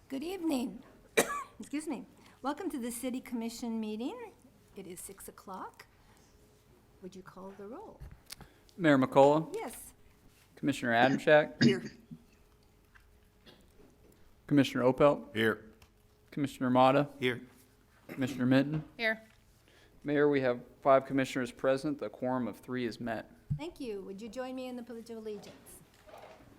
Good evening. Excuse me. Welcome to the City Commission meeting. It is 6 o'clock. Would you call the roll? Mayor McCullough, Yes. Commissioner Adamchak, Here. Commissioner Opelt, Here. Commissioner Motta, Here. Commissioner Minton. Here. Mayor, we have 5 commissioners present. The quorum of 3 is met. Thank you. Would you join me in the Pledge of Allegiance?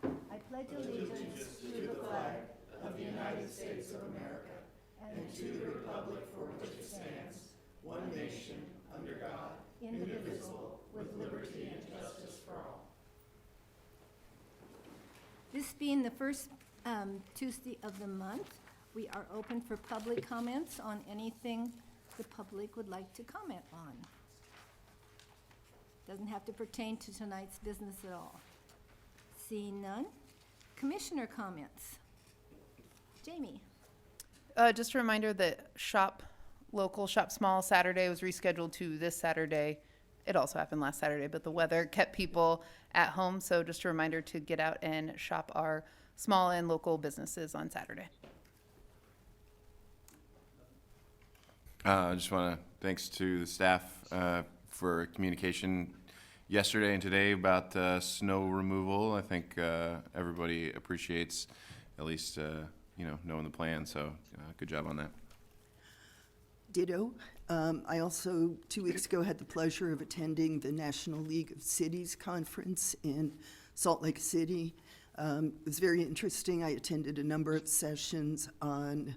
I pledge allegiance to the flag of the United States of America and to the republic for which it stands, one nation, under God, indivisible, with liberty and justice for all. This being the first Tuesday of the month, we are open for public comments on anything the public would like to comment on. Doesn't have to pertain to tonight's business at all. Seeing none. Commissioner comments. Jamie. Just a reminder that Shop Local, Shop Small Saturday was rescheduled to this Saturday. It also happened last Saturday, but the weather kept people at home. So just a reminder to get out and shop our small and local businesses on Saturday. I just want to thanks to the staff for communication yesterday and today about snow removal. I think everybody appreciates at least knowing the plan. So good job on that. Ditto. I also, 2 weeks ago, had the pleasure of attending the National League of Cities Conference in Salt Lake City. It was very interesting. I attended a number of sessions on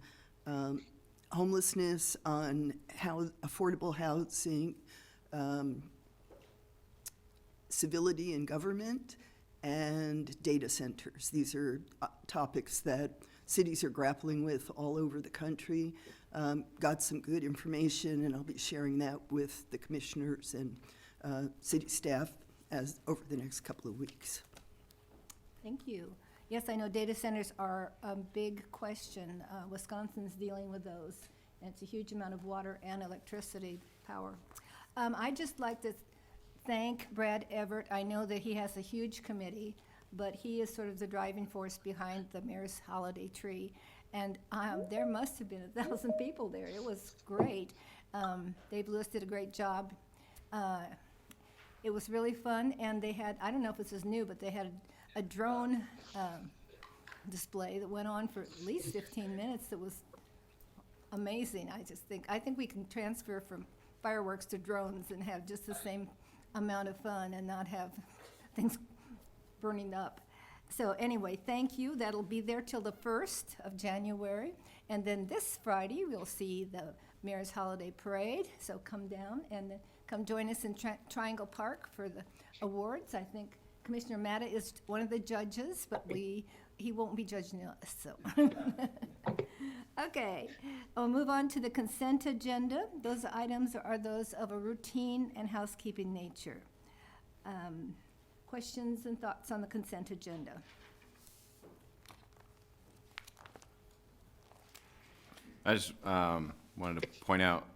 homelessness, on affordable housing, civility in government, and data centers. These are topics that cities are grappling with all over the country. Got some good information, and I'll be sharing that with the commissioners and city staff over the next couple of weeks. Thank you. Yes, I know data centers are a big question. Wisconsin's dealing with those, and it's a huge amount of water and electricity power. I'd just like to thank Brad Everett. I know that he has a huge committee, but he is sort of the driving force behind the Mayor's Holiday Tree. And there must have been 1,000 people there. It was great. Dave Lewis did a great job. It was really fun, and they had, I don't know if this is new, but they had a drone display that went on for at least 15 minutes. That was amazing. I think we can transfer from fireworks to drones and have just the same amount of fun and not have things burning up. So anyway, thank you. That'll be there till the 1st of January. And then this Friday, we'll see the Mayor's Holiday Parade. So come down and come join us in Triangle Park for the awards. I think Commissioner Matta is one of the judges, but he won't be judging us, so. Okay, we'll move on to the consent agenda. Those items are those of a routine and housekeeping nature. Questions and thoughts on the consent agenda? I just wanted to point out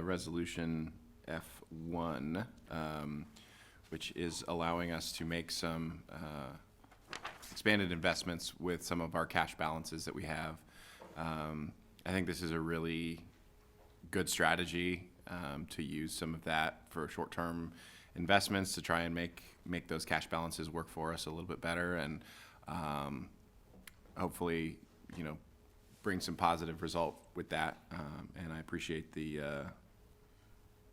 Resolution F1, which is allowing us to make some expanded investments with some of our cash balances that we have. I think this is a really good strategy to use some of that for short-term investments to try and make those cash balances work for us a little bit better, and hopefully, bring some positive result with that. And I appreciate the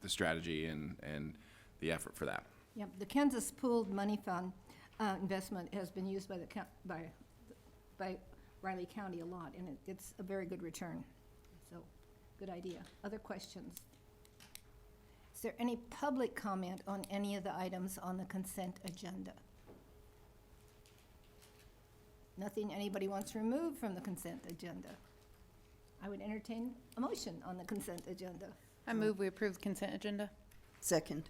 strategy and the effort for that. Yep, the Kansas Pooled Money Fund investment has been used by Riley County a lot, and it's a very good return. So, good idea. Other questions? Is there any public comment on any of the items on the consent agenda? Nothing anybody wants removed from the consent agenda. I would entertain a motion on the consent agenda. I move we approve the consent agenda. Second.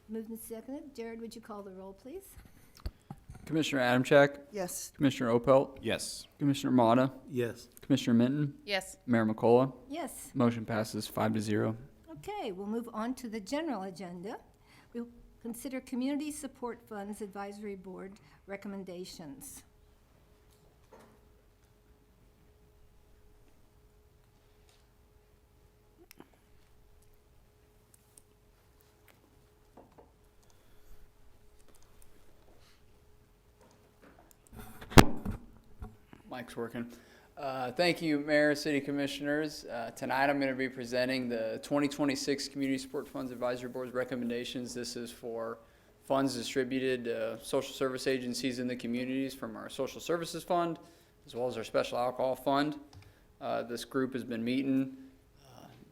Moved and seconded. Jared, would you call the roll, please? Commissioner Adamchak, Yes. Commissioner Opelt, Yes. Commissioner Motta, Yes. Commissioner Minton, Yes. Mayor McCullough. Yes. Motion passes 5-0. Okay, we'll move on to the general agenda. We'll consider Community Support Funds Advisory Board recommendations. mic's working. Thank you, Mayor, City Commissioners. Tonight I'm going to be presenting the 2026 Community Support Funds Advisory Board's recommendations. This is for funds distributed to social service agencies in the communities from our Social Services Fund, as well as our Special Alcohol Fund. This group has been meeting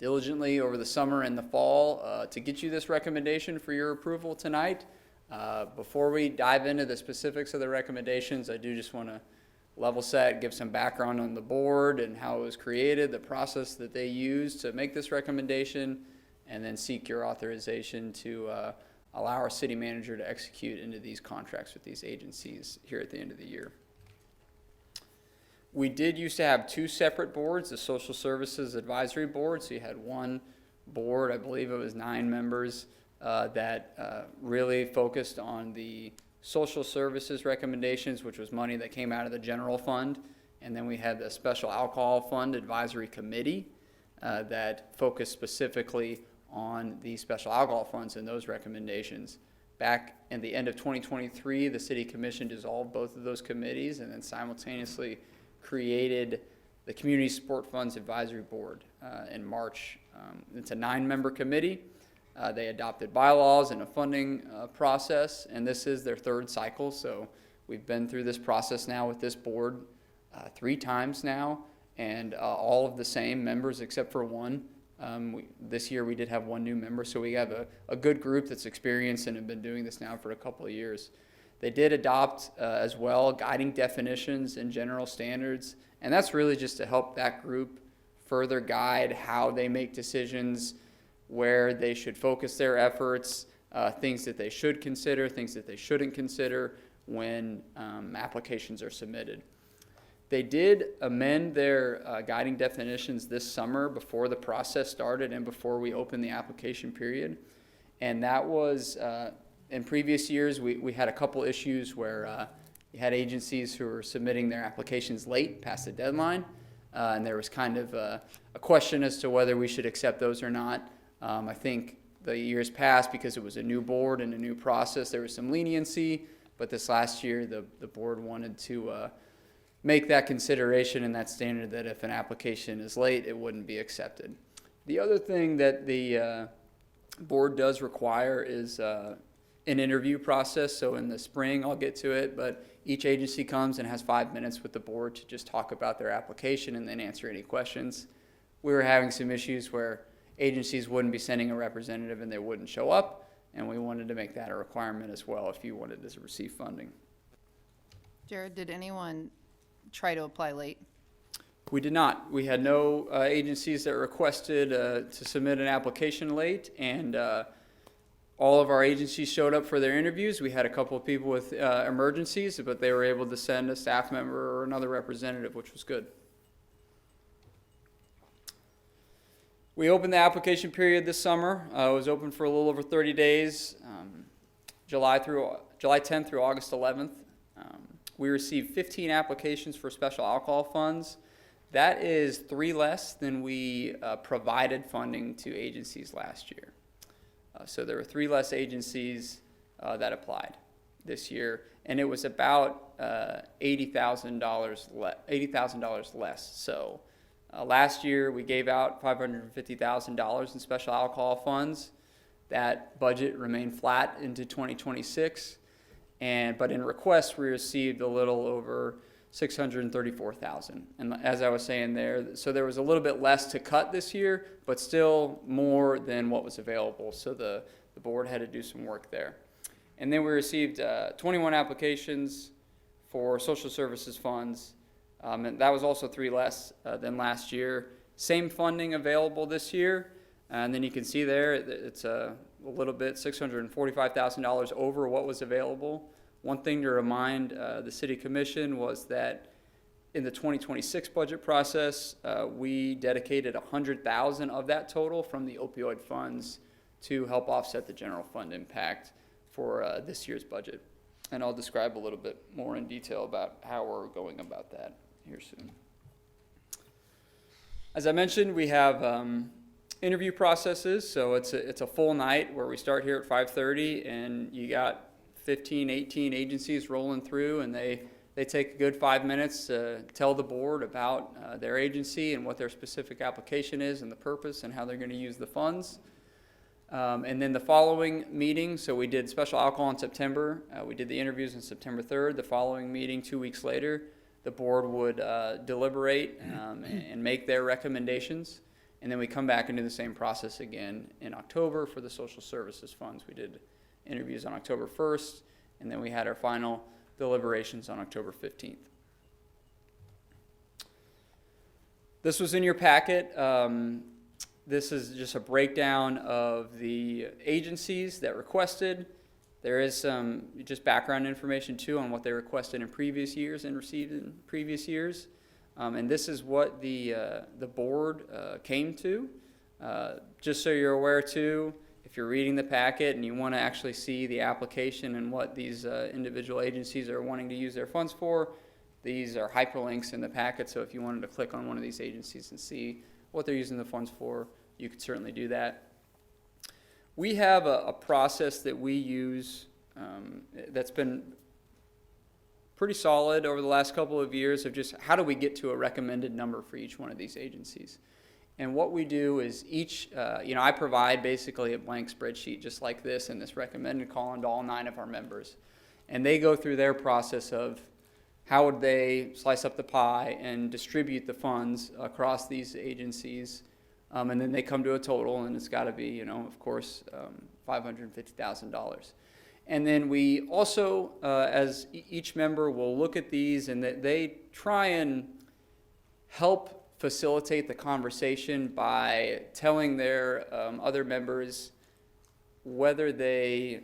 diligently over the summer and the fall to get you this recommendation for your approval tonight. Before we dive into the specifics of the recommendations, I do just want to level set, give some background on the board and how it was created, the process that they used to make this recommendation, and then seek your authorization to allow our city manager to execute into these contracts with these agencies here at the end of the year. We did used to have two separate boards, the Social Services Advisory Board, so you had one board, I believe it was 9 members, that really focused on the social services recommendations, which was money that came out of the general fund. And then we had the Special Alcohol Fund Advisory Committee that focused specifically on the special alcohol funds and those recommendations. Back in the end of 2023, the City Commission dissolved both of those committees and then simultaneously created the Community Support Funds Advisory Board in March. It's a 9-member committee. They adopted bylaws and a funding process, and this is their 3rd cycle. So we've been through this process now with this board 3 times now, and all of the same members except for one. This year we did have 1 new member, so we have a good group that's experienced and have been doing this now for a couple of years. They did adopt as well guiding definitions and general standards, and that's really just to help that group further guide how they make decisions, where they should focus their efforts, things that they should consider, things that they shouldn't consider when applications are submitted. They did amend their guiding definitions this summer before the process started and before we opened the application period. And that was, in previous years, we had a couple issues where you had agencies who were submitting their applications late, past the deadline, and there was kind of a question as to whether we should accept those or not. I think the years past, because it was a new board and a new process, there was some leniency, but this last year the board wanted to make that consideration and that standard that if an application is late, it wouldn't be accepted. The other thing that the board does require is an interview process. So in the spring, I'll get to it, but each agency comes and has 5 minutes with the board to just talk about their application and then answer any questions. We were having some issues where agencies wouldn't be sending a representative and they wouldn't show up, and we wanted to make that a requirement as well if you wanted to receive funding. Jared, did anyone try to apply late? We did not. We had no agencies that requested to submit an application late, and all of our agencies showed up for their interviews. We had a couple of people with emergencies, but they were able to send a staff member or another representative, which was good. We opened the application period this summer. It was open for a little over 30 days, July 10th through August 11th. We received 15 applications for special alcohol funds. That is 3 less than we provided funding to agencies last year. So there were 3 less agencies that applied this year, and it was about $80,000 less. So last year we gave out $550,000 in special alcohol funds. That budget remained flat into 2026. But in requests, we received a little over $634,000. And as I was saying there, so there was a little bit less to cut this year, but still more than what was available. So the board had to do some work there. And then we received 21 applications for social services funds. And that was also 3 less than last year. Same funding available this year. And then you can see there, it's a little bit, $645,000 over what was available. One thing to remind the City Commission was that in the 2026 budget process, we dedicated $100,000 of that total from the opioid funds to help offset the general fund impact for this year's budget. And I'll describe a little bit more in detail about how we're going about that here soon. As I mentioned, we have interview processes, so it's a full night where we start here at 5:30, and you got 15, 18 agencies rolling through, and they they take a good 5 minutes to tell the board about their agency and what their specific application is and the purpose and how they're going to use the funds. And then the following meeting, so we did special alcohol in September. We did the interviews on September 3rd. The following meeting, 2 weeks later, the board would deliberate and make their recommendations. And then we come back and do the same process again in October for the social services funds. We did interviews on October 1st, and then we had our final deliberations on October 15th. This was in your packet. This is just a breakdown of the agencies that requested. There is some just background information too on what they requested in previous years and received in previous years. And this is what the board came to. Just so you're aware too, if you're reading the packet and you want to actually see the application and what these individual agencies are wanting to use their funds for, these are hyperlinks in the packet. So if you wanted to click on one of these agencies and see what they're using the funds for, you could certainly do that. We have a process that we use that's been pretty solid over the last couple of years of just how do we get to a recommended number for each one of these agencies. And what we do is each, I provide basically a blank spreadsheet just like this and this recommended column to all 9 of our members. And they go through their process of how would they slice up the pie and distribute the funds across these agencies. And then they come to a total, and it's got to be, of course, $550,000. And then we also, as each member will look at these, and they try and help facilitate the conversation by telling their other members whether they,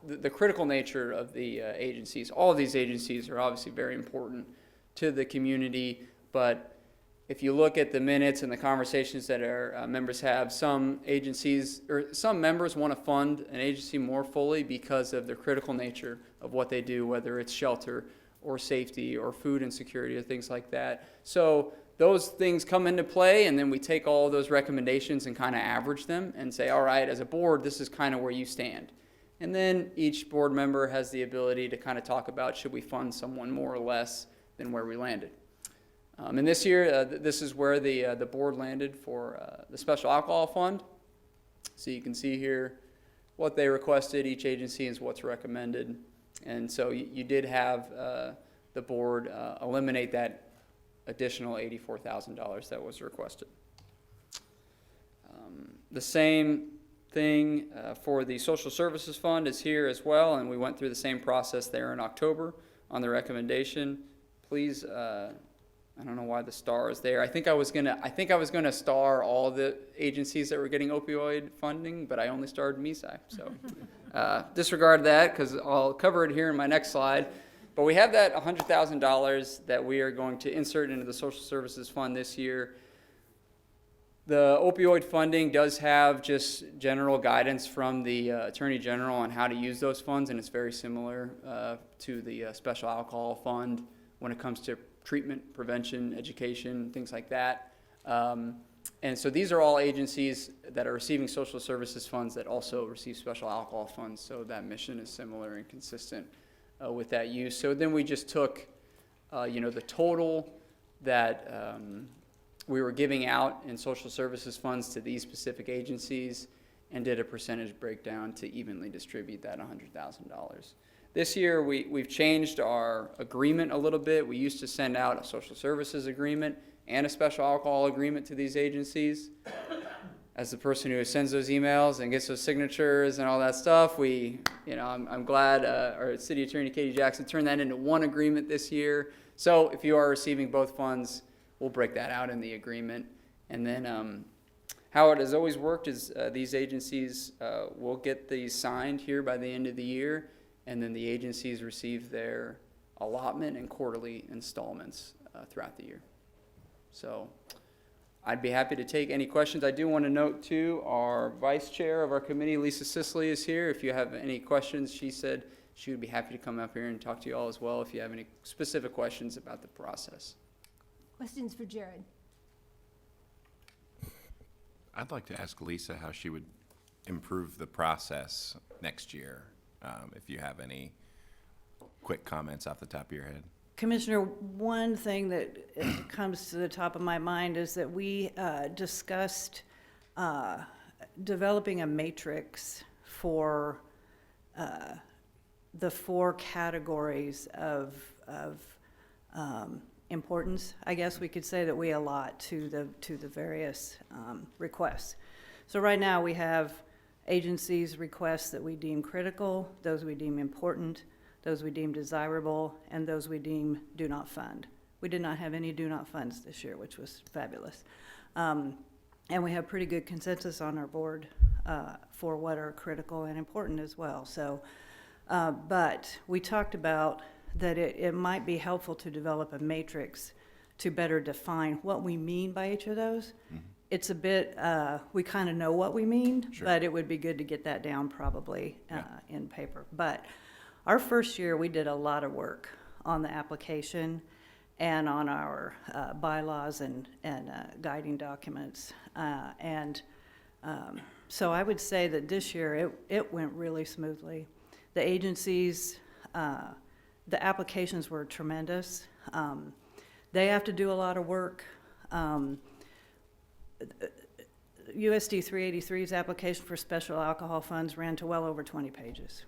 the critical nature of the agencies. All of these agencies are obviously very important to the community, but if you look at the minutes and the conversations that our members have, some agencies or some members want to fund an agency more fully because of the critical nature of what they do, whether it's shelter or safety or food insecurity or things like that. So those things come into play, and then we take all of those recommendations and kind of average them and say, all right, as a board, this is kind of where you stand. And then each board member has the ability to kind of talk about should we fund someone more or less than where we landed. And this year, this is where the board landed for the special alcohol fund. So you can see here what they requested, each agency, is what's recommended. And so you did have the board eliminate that additional $84,000 that was requested. The same thing for the social services fund is here as well, and we went through the same process there in October on the recommendation. Please, I don't know why the star is there. I think I was gonna star all the agencies that were getting opioid funding, but I only starred MESAC. So disregard that because I'll cover it here in my next slide. But we have that $100,000 that we are going to insert into the social services fund this year. The opioid funding does have just general guidance from the Attorney General on how to use those funds, and it's very similar to the special alcohol fund when it comes to treatment, prevention, education, things like that. And so these are all agencies that are receiving social services funds that also receive special alcohol funds, so that mission is similar and consistent with that use. So then we just took, the total that we were giving out in social services funds to these specific agencies and did a percentage breakdown to evenly distribute that $100,000. This year, we've changed our agreement a little bit. We used to send out a social services agreement and a special alcohol agreement to these agencies. As the person who sends those emails and gets those signatures and all that stuff, I'm glad our city attorney, Katie Jackson, turned that into one agreement this year. So if you are receiving both funds, we'll break that out in the agreement. And then how it has always worked is these agencies will get these signed here by the end of the year, and then the agencies receive their allotment and quarterly installments throughout the year. So I'd be happy to take any questions. I do want to note, too, our vice chair of our committee, Lisa Sisley, is here. If you have any questions, she said she would be happy to come up here and talk to you all as well if you have any specific questions about the process. Questions for Jared? I'd like to ask Lisa how she would improve the process next year, if you have any quick comments off the top of your head. Commissioner, one thing that comes to the top of my mind is that we discussed developing a matrix for the 4 categories of importance. I guess we could say that we allot to the various requests. So right now we have agencies' requests that we deem critical, those we deem important, those we deem desirable, and those we deem do not fund. We did not have any do not funds this year, which was fabulous. And we have pretty good consensus on our board for what are critical and important as well. So, but we talked about that it might be helpful to develop a matrix to better define what we mean by each of those. It's a bit, we kind of know what we mean, Sure. but it would be good to get that down probably Yeah. in paper. But our first year, we did a lot of work on the application and on our bylaws and guiding documents. So I would say that this year, it went really smoothly. The agencies, the applications were tremendous. They have to do a lot of work. USD 383's application for special alcohol funds ran to well over 20 pages.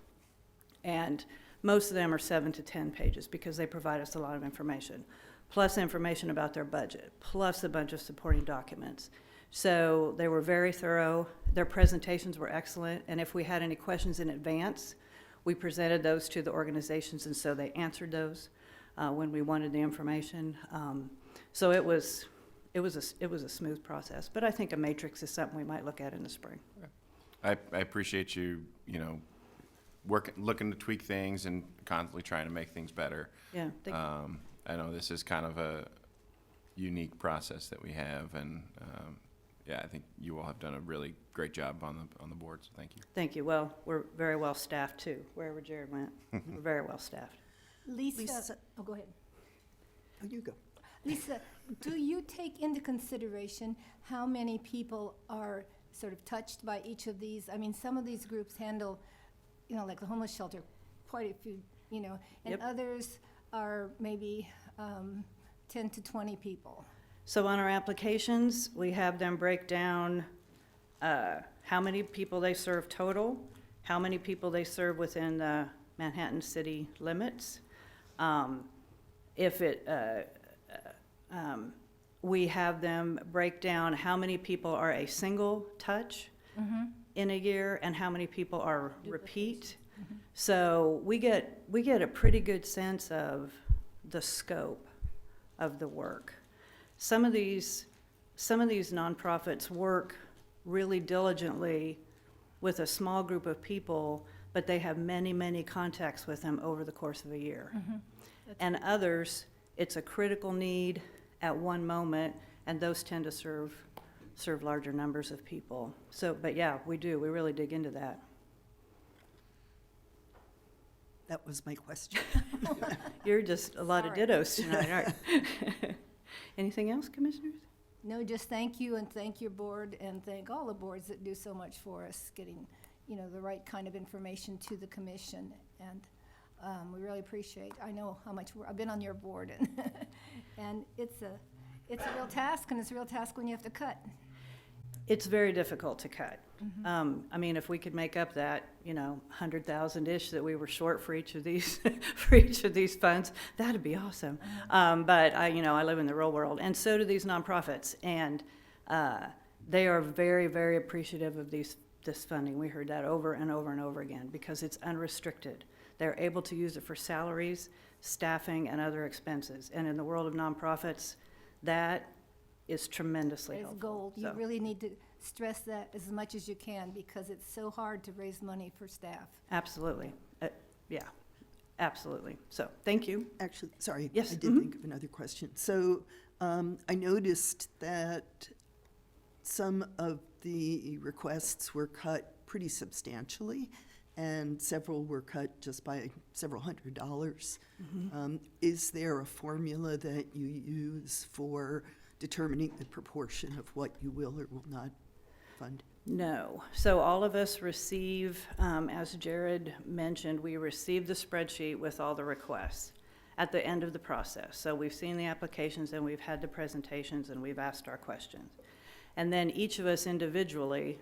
And most of them are 7 to 10 pages because they provide us a lot of information, plus information about their budget, plus a bunch of supporting documents. So they were very thorough. Their presentations were excellent. And if we had any questions in advance, we presented those to the organizations, and so they answered those when we wanted the information. So it was a smooth process, but I think a matrix is something we might look at in the spring. I appreciate you, looking to tweak things and constantly trying to make things better. Yeah, thank you. I know this is kind of a unique process that we have, and I think you all have done a really great job on the board, so thank you. Thank you. Well, we're very well staffed too, wherever Jared went. We're very well staffed. Lisa, oh, go ahead. Oh, you go. Lisa, do you take into consideration how many people are sort of touched by each of these? I mean, some of these groups handle, like the homeless shelter, quite a few, and Yep. others are maybe 10 to 20 people. So on our applications, we have them break down how many people they serve total, how many people they serve within the Manhattan city limits. We have them break down how many people are a single touch in a year and how many people are repeat. So we get a pretty good sense of the scope of the work. Some of these nonprofits work really diligently with a small group of people, but they have many, many contacts with them over the course of a year. And others, it's a critical need at one moment, and those tend to serve larger numbers of people. So, but yeah, we really dig into that. That was my question. You're just a lot of Sorry. dittos tonight, aren't you? Anything else, commissioners? No, just thank you and thank your board and thank all the boards that do so much for us, getting, the right kind of information to the commission. And we really appreciate, I know how much, I've been on your board and it's a real task, and it's a real task when you have to cut. It's very difficult to cut. I mean, if we could make up that, 100,000-ish that we were short for each of these, funds, that'd be awesome. But I live in the real world, and so do these nonprofits, and they are very, very appreciative of this funding. We heard that over and over and over again because it's unrestricted. They're able to use it for salaries, staffing, and other expenses. And in the world of nonprofits, that is tremendously It's helpful. gold. You So, really need to stress that as much as you can because it's so hard to raise money for staff. absolutely. Yeah, absolutely. So, thank you. Actually, sorry. Yes, I did think of another question. So I noticed that some of the requests were cut pretty substantially, and several were cut just by several $100s. Is there a formula that you use for determining the proportion of what you will or will not fund? No. So all of us receive, as Jared mentioned, we receive the spreadsheet with all the requests at the end of the process. So we've seen the applications and we've had the presentations and we've asked our questions. And then each of us individually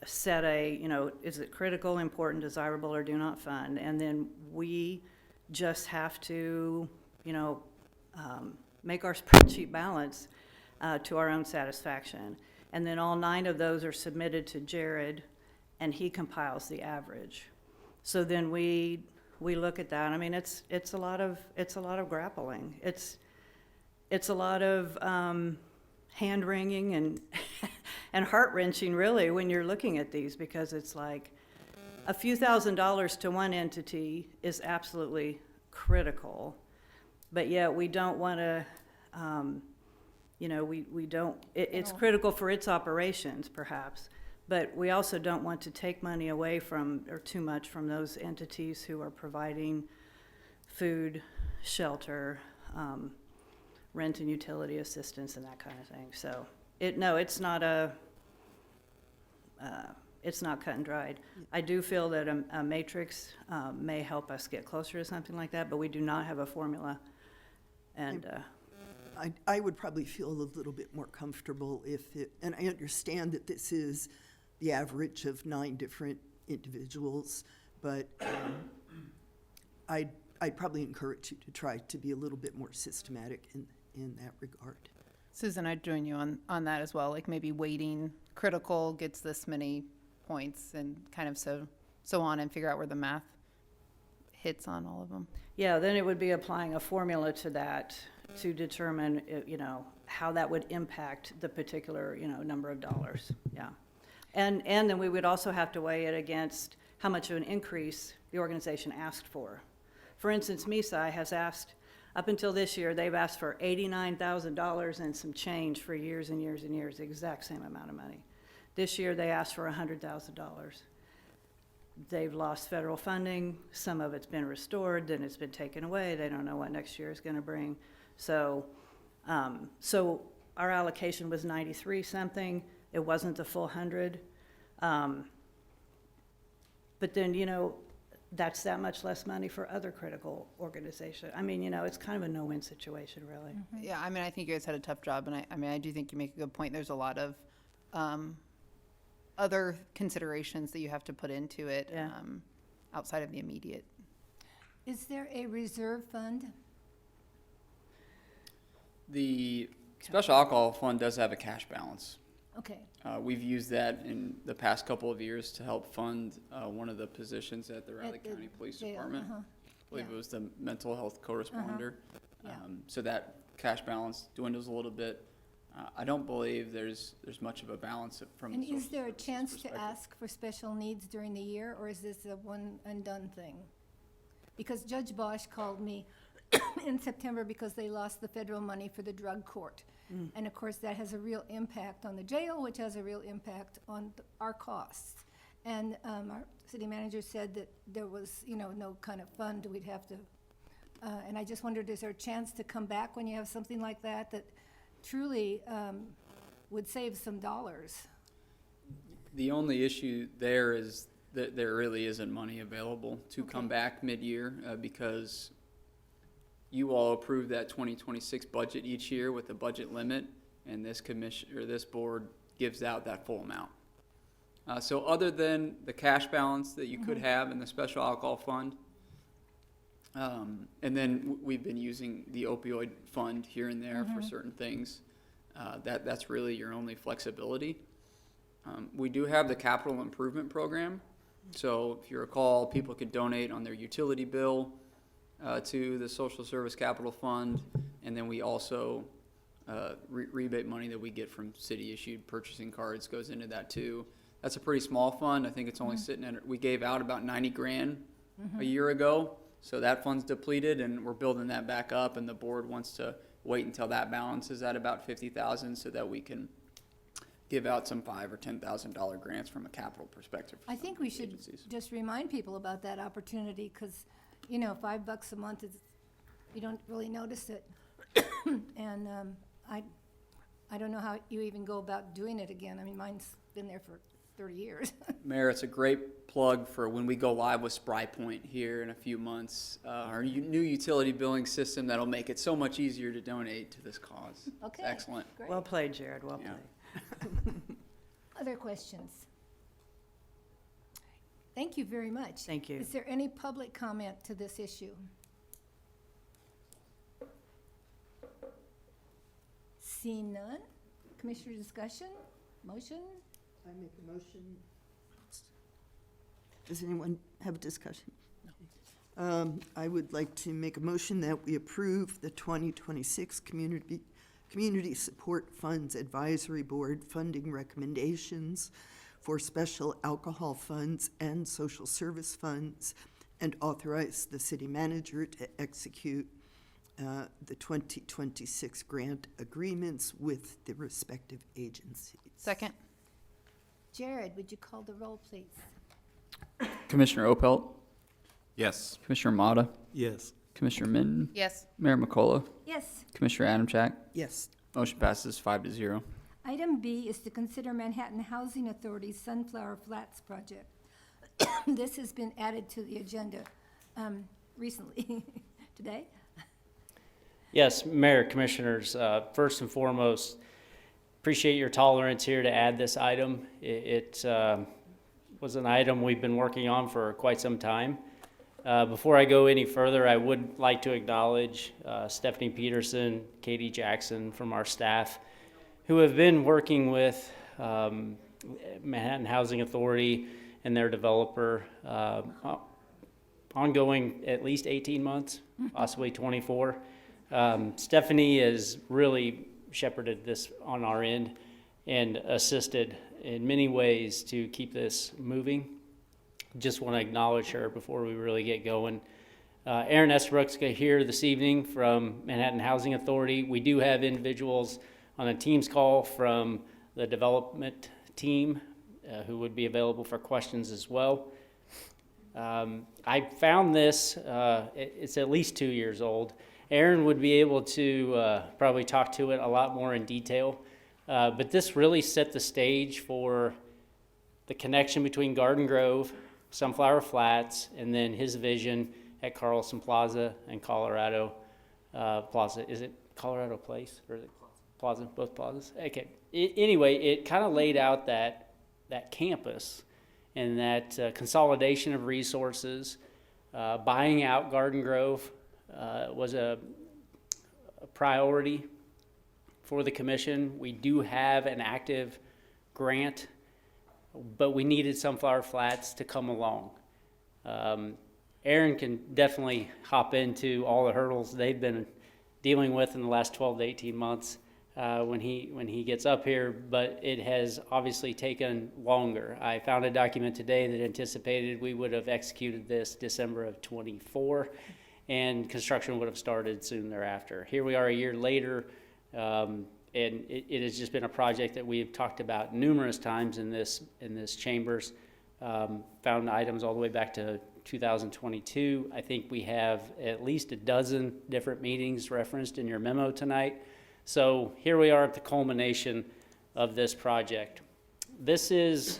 set a, is it critical, important, desirable, or do not fund? And then we just have to, make our spreadsheet balance to our own satisfaction. And then all 9 of those are submitted to Jared, and he compiles the average. So then we look at that. I mean, it's a lot of grappling. It's a lot of hand wringing and and heart wrenching, really, when you're looking at these, because it's like a few $1,000s to one entity is absolutely critical, but yet we don't want to. We don't, it's critical for its operations, perhaps, but we also don't want to take money away from, or too much from those entities who are providing food, shelter, rent and utility assistance, and that kind of thing. So, it's not cut and dried. I do feel that a matrix may help us get closer to something like that, but we do not have a formula. And I would probably feel a little bit more comfortable and I understand that this is the average of 9 different individuals, but I'd probably encourage you to try to be a little bit more systematic in that regard. Susan, I'd join you on that as well, like maybe weighting critical gets this many points and kind of so on, and figure out where the math hits on all of them. yeah, then it would be applying a formula to that to determine, how that would impact the particular, number of dollars. Yeah. And then we would also have to weigh it against how much of an increase the organization asked for. For instance, MESI has asked, up until this year, they've asked for $89,000 and some change for years and years and years, the exact same amount of money. This year, they asked for $100,000. They've lost federal funding. Some of it's been restored, then it's been taken away. They don't know what next year is going to bring. So our allocation was 93 something. It wasn't the full 100. But then, that's that much less money for other critical organizations. I mean, it's kind of a no-win situation, really. Yeah, I mean, I think you guys had a tough job, and I do think you make a good point. There's a lot of other considerations that you have to put into it Yeah. Outside of the immediate. Is there a reserve fund? The special alcohol fund does have a cash balance. Okay, We've used that in the past couple of years to help fund one of the positions at the Riley At the County Police jail, Department. uh-huh. I believe Yeah. it was the mental health co-responder. Yeah. So that cash balance dwindles a little bit. I don't believe there's much of a balance from the And social is there a services chance to perspective. ask for special needs during the year, or is this a one and done thing? Because Judge Bosch called me in September because they lost the federal money for the drug court. And of course, that has a real impact on the jail, which has a real impact on our costs. And our city manager said that there was, no kind of fund we'd have to, and I just wondered, is there a chance to come back when you have something like that truly would save some dollars? The only issue there is that there really isn't money available to come back mid-year because you all approve that 2026 budget each year with a budget limit, and this commission or this board gives out that full amount. So other than the cash balance that you could have in the special alcohol fund, and then we've been using the opioid fund here and there for certain things. That's really your only flexibility. We do have the capital improvement program. So if you recall, people could donate on their utility bill to the Social Service Capital Fund, and then we also rebate money that we get from city-issued purchasing cards goes into that too. That's a pretty small fund. I think it's only sitting at, we gave out about 90 grand a year ago. So that fund's depleted, and we're building that back up, and the board wants to wait until that balance is at about 50,000 so that we can give out some $5,000 or $10,000 grants from a capital perspective. I think we should agencies. just remind people about that opportunity, because, $5 a month is, you don't really notice it. And I don't know how you even go about doing it again. I mean, mine's been there for 30 years. Mayor, it's a great plug for when we go live with Spry Point here in a few months. Our new utility billing system that'll make it so much easier to donate to this cause. It's Okay. excellent. Great. Well played, Jared, well Yeah. played. Other questions? Thank you very much. Thank you. Is there any public comment to this issue? Seeing none? Commissioner discussion? Motion? I make a motion. Does anyone have a discussion? I would like to make a motion that we approve the 2026 Community Support Funds Advisory Board funding recommendations for special alcohol funds and social service funds, and authorize the city manager to execute the 2026 grant agreements with the respective agencies. Second? Jared, would you call the roll, please? Commissioner Opelt, Yes. Commissioner Motta, Yes. Commissioner Minton, Yes. Mayor McCullough, Yes. Commissioner Adamchak. Yes. Motion passes 5-0. Item B is to consider Manhattan Housing Authority's Sunflower Flats project. This has been added to the agenda recently, today. Yes, Mayor, Commissioners, first and foremost, appreciate your tolerance here to add this item. It was an item we've been working on for quite some time. Before I go any further, I would like to acknowledge Stephanie Peterson, Katie Jackson from our staff, who have been working with Manhattan Housing Authority and their developer ongoing at least 18 months, possibly 24. Stephanie has really shepherded this on our end and assisted in many ways to keep this moving. Just want to acknowledge her before we really get going. Aaron Estabrook's here this evening from Manhattan Housing Authority. We do have individuals on a Teams call from the development team who would be available for questions as well. I found this, it's at least 2 years old. Aaron would be able to probably talk to it a lot more in detail, but this really set the stage for the connection between Garden Grove, Sunflower Flats, and then his vision at Carlson Plaza and Colorado Plaza. Is it Colorado Place or is it Plaza? Both plazas? Okay. Anyway, it kind of laid out that campus and that consolidation of resources. Buying out Garden Grove was a priority for the commission. We do have an active grant, but we needed Sunflower Flats to come along. Aaron can definitely hop into all the hurdles they've been dealing with in the last 12 to 18 months when he gets up here, but it has obviously taken longer. I found a document today that anticipated we would have executed this December of 24, and construction would have started soon thereafter. Here we are a year later, and it has just been a project that we've talked about numerous times in this chambers. Found items all the way back to 2022. I think we have at least a dozen different meetings referenced in your memo tonight. So here we are at the culmination of this project. This is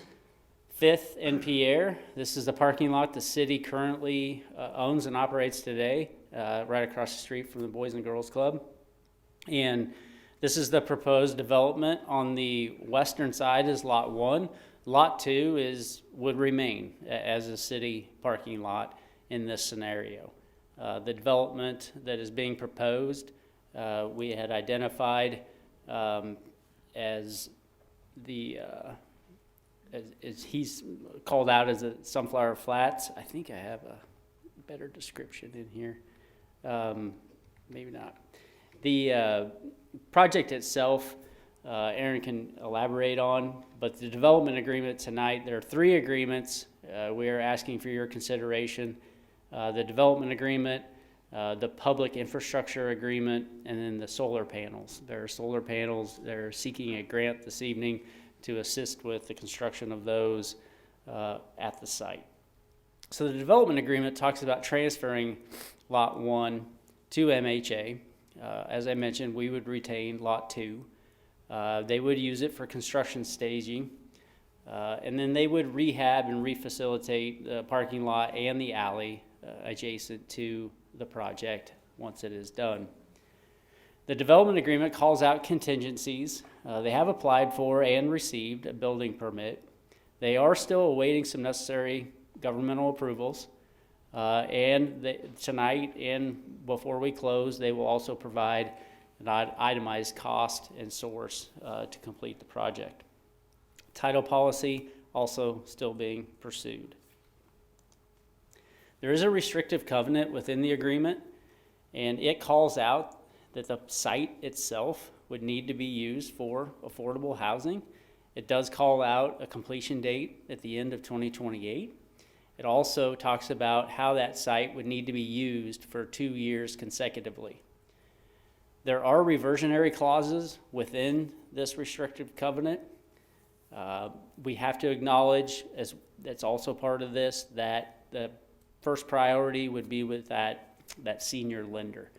5th and Pierre. This is the parking lot the city currently owns and operates today, right across the street from the Boys and Girls Club. And this is the proposed development. On the western side is Lot 1. Lot 2 would remain as a city parking lot in this scenario. The development that is being proposed, we had identified as he's called out as the Sunflower Flats. I think I have a better description in here. Maybe not. The project itself, Aaron can elaborate on, but the development agreement tonight, there are 3 agreements we are asking for your consideration. The development agreement, the public infrastructure agreement, and then the solar panels. There are solar panels. They're seeking a grant this evening to assist with the construction of those at the site. So the development agreement talks about transferring Lot 1 to MHA. As I mentioned, we would retain Lot 2. They would use it for construction staging. And then they would rehab and refacilitate the parking lot and the alley adjacent to the project once it is done. The development agreement calls out contingencies. They have applied for and received a building permit. They are still awaiting some necessary governmental approvals. Tonight and before we close, they will also provide an itemized cost and source to complete the project. Title policy also still being pursued. There is a restrictive covenant within the agreement, and it calls out that the site itself would need to be used for affordable housing. It does call out a completion date at the end of 2028. It also talks about how that site would need to be used for 2 years consecutively. There are reversionary clauses within this restrictive covenant. We have to acknowledge, as that's also part of this, that the first priority would be with that senior lender.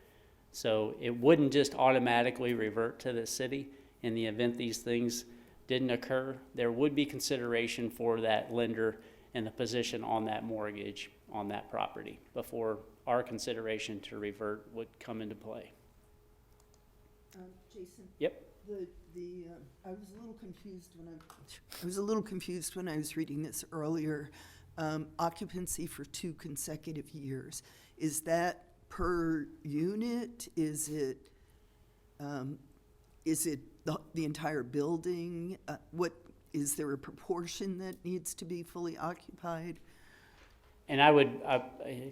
So it wouldn't just automatically revert to the city. In the event these things didn't occur, there would be consideration for that lender and the position on that mortgage on that property before our consideration to revert would come into play. Jason? Yep. I was a little confused when I was reading this earlier. Occupancy for 2 consecutive years. Is that per unit? Is it the entire building? Is there a proportion that needs to be fully occupied? And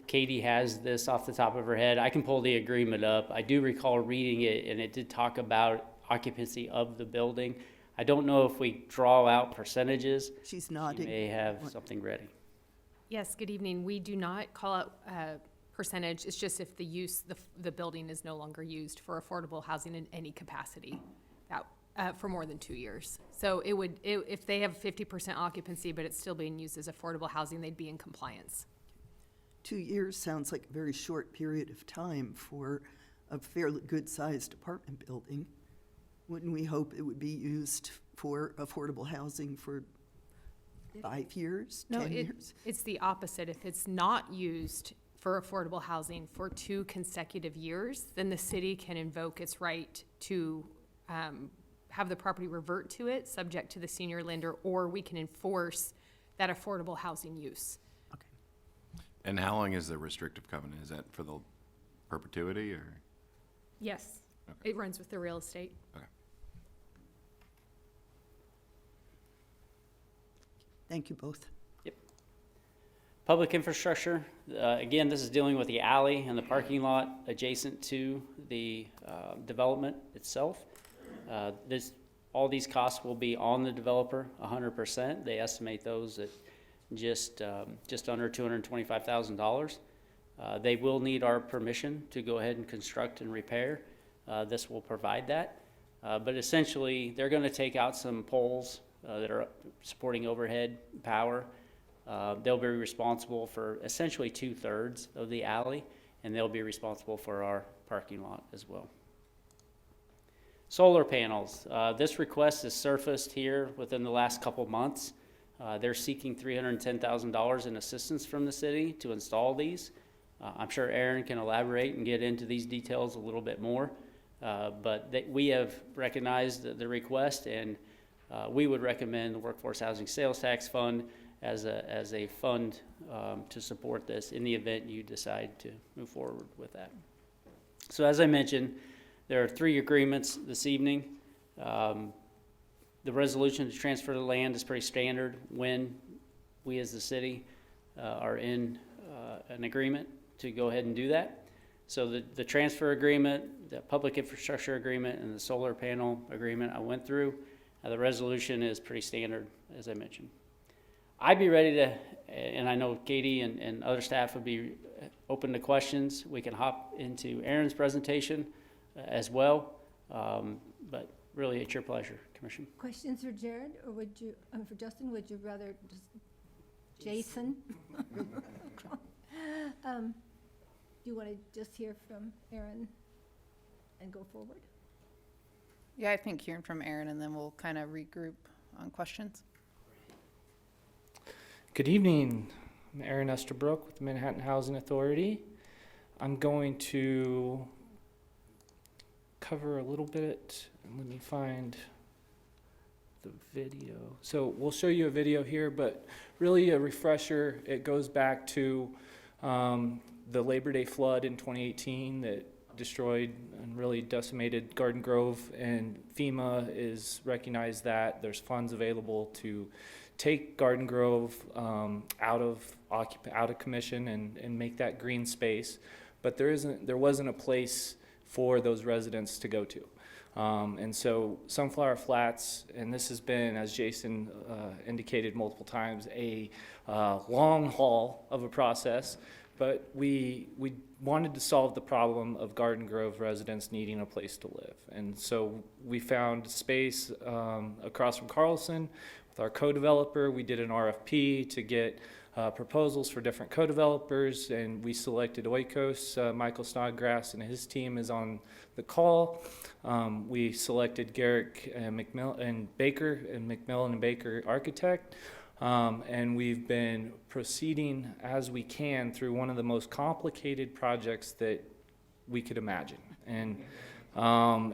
Katie has this off the top of her head. I can pull the agreement up. I do recall reading it, and it did talk about occupancy of the building. I don't know if we draw out percentages. She's She nodding. may have something ready. Yes, good evening. We do not call out percentage. It's just if the building is no longer used for affordable housing in any capacity for more than 2 years. So if they have 50% occupancy, but it's still being used as affordable housing, they'd be in compliance. 2 years sounds like a very short period of time for a fairly good-sized apartment building. Wouldn't we hope it would be used for affordable housing for 5 years, 10 years? It's the opposite. If it's not used for affordable housing for 2 consecutive years, then the city can invoke its right to have the property revert to it, subject to the senior lender, or we can enforce that affordable housing use. Okay. And how long is the restrictive covenant? Is that for the perpetuity or? Yes, Okay. it runs with the real estate. Okay. Thank you both. Public infrastructure, again, this is dealing with the alley and the parking lot adjacent to the development itself. All these costs will be on the developer 100%. They estimate those at just under $225,000. They will need our permission to go ahead and construct and repair. This will provide that. But essentially, they're going to take out some poles that are supporting overhead power. They'll be responsible for essentially 2/3 of the alley, and they'll be responsible for our parking lot as well. Solar panels. This request is surfaced here within the last couple months. They're seeking $310,000 in assistance from the city to install these. I'm sure Aaron can elaborate and get into these details a little bit more. But we have recognized the request, and we would recommend the Workforce Housing Sales Tax Fund as a fund to support this in the event you decide to move forward with that. So as I mentioned, there are 3 agreements this evening. The resolution to transfer the land is pretty standard when we as the city are in an agreement to go ahead and do that. So the transfer agreement, the public infrastructure agreement, and the solar panel agreement I went through, the resolution is pretty standard, as I mentioned. I'd be ready to, and I know Katie and other staff would be open to questions. We can hop into Aaron's presentation as well, but really it's your pleasure, Commissioner. Questions for Jared, or for Justin, would you rather just, Jason? Do you want to just hear from Aaron and go forward? Yeah, I think hearing from Aaron, and then we'll kind of regroup on questions. Good evening. I'm Aaron Estabrook with the Manhattan Housing Authority. I'm going to cover a little bit, and let me find the video. So we'll show you a video here, but really a refresher. It goes back to the Labor Day flood in 2018 that destroyed and really decimated Garden Grove, and FEMA is recognized that there's funds available to take Garden Grove out of commission and make that green space, but there wasn't a place for those residents to go to. And so Sunflower Flats, and this has been, as Jason indicated multiple times, a long haul of a process, but we wanted to solve the problem of Garden Grove residents needing a place to live. And so we found space across from Carlson with our co-developer. We did an RFP to get proposals for different co-developers, and we selected Oikos. Michael Snodgrass and his team is on the call. We selected Garrick and Baker and McMillan and Baker Architect. And we've been proceeding as we can through one of the most complicated projects that we could imagine. And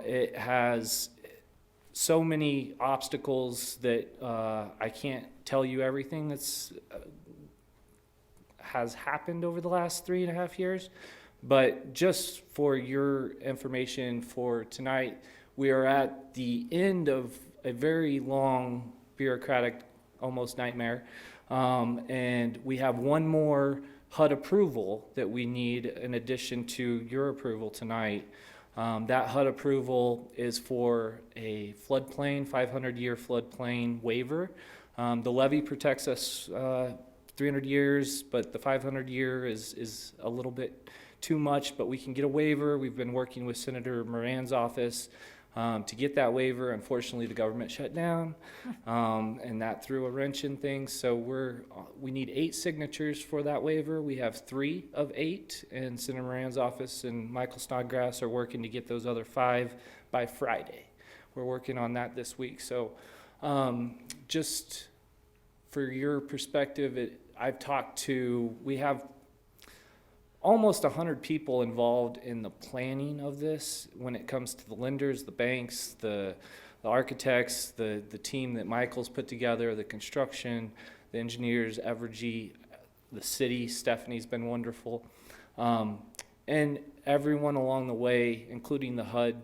it has so many obstacles that I can't tell you everything that's has happened over the last 3.5 years. But just for your information for tonight, we are at the end of a very long bureaucratic almost nightmare. And we have one more HUD approval that we need in addition to your approval tonight. That HUD approval is for a floodplain, 500-year floodplain waiver. The levee protects us 300 years, but the 500-year is a little bit too much, but we can get a waiver. We've been working with Senator Moran's office to get that waiver. Unfortunately, the government shut down, and that threw a wrench in things. So we need 8 signatures for that waiver. We have 3 of 8, and Senator Moran's office and Michael Snodgrass are working to get those other 5 by Friday. We're working on that this week. So just for your perspective, we have almost 100 people involved in the planning of this when it comes to the lenders, the banks, the architects, the team that Michael's put together, the construction, the engineers, Evergy, the city. Stephanie's been wonderful. And everyone along the way, including the HUD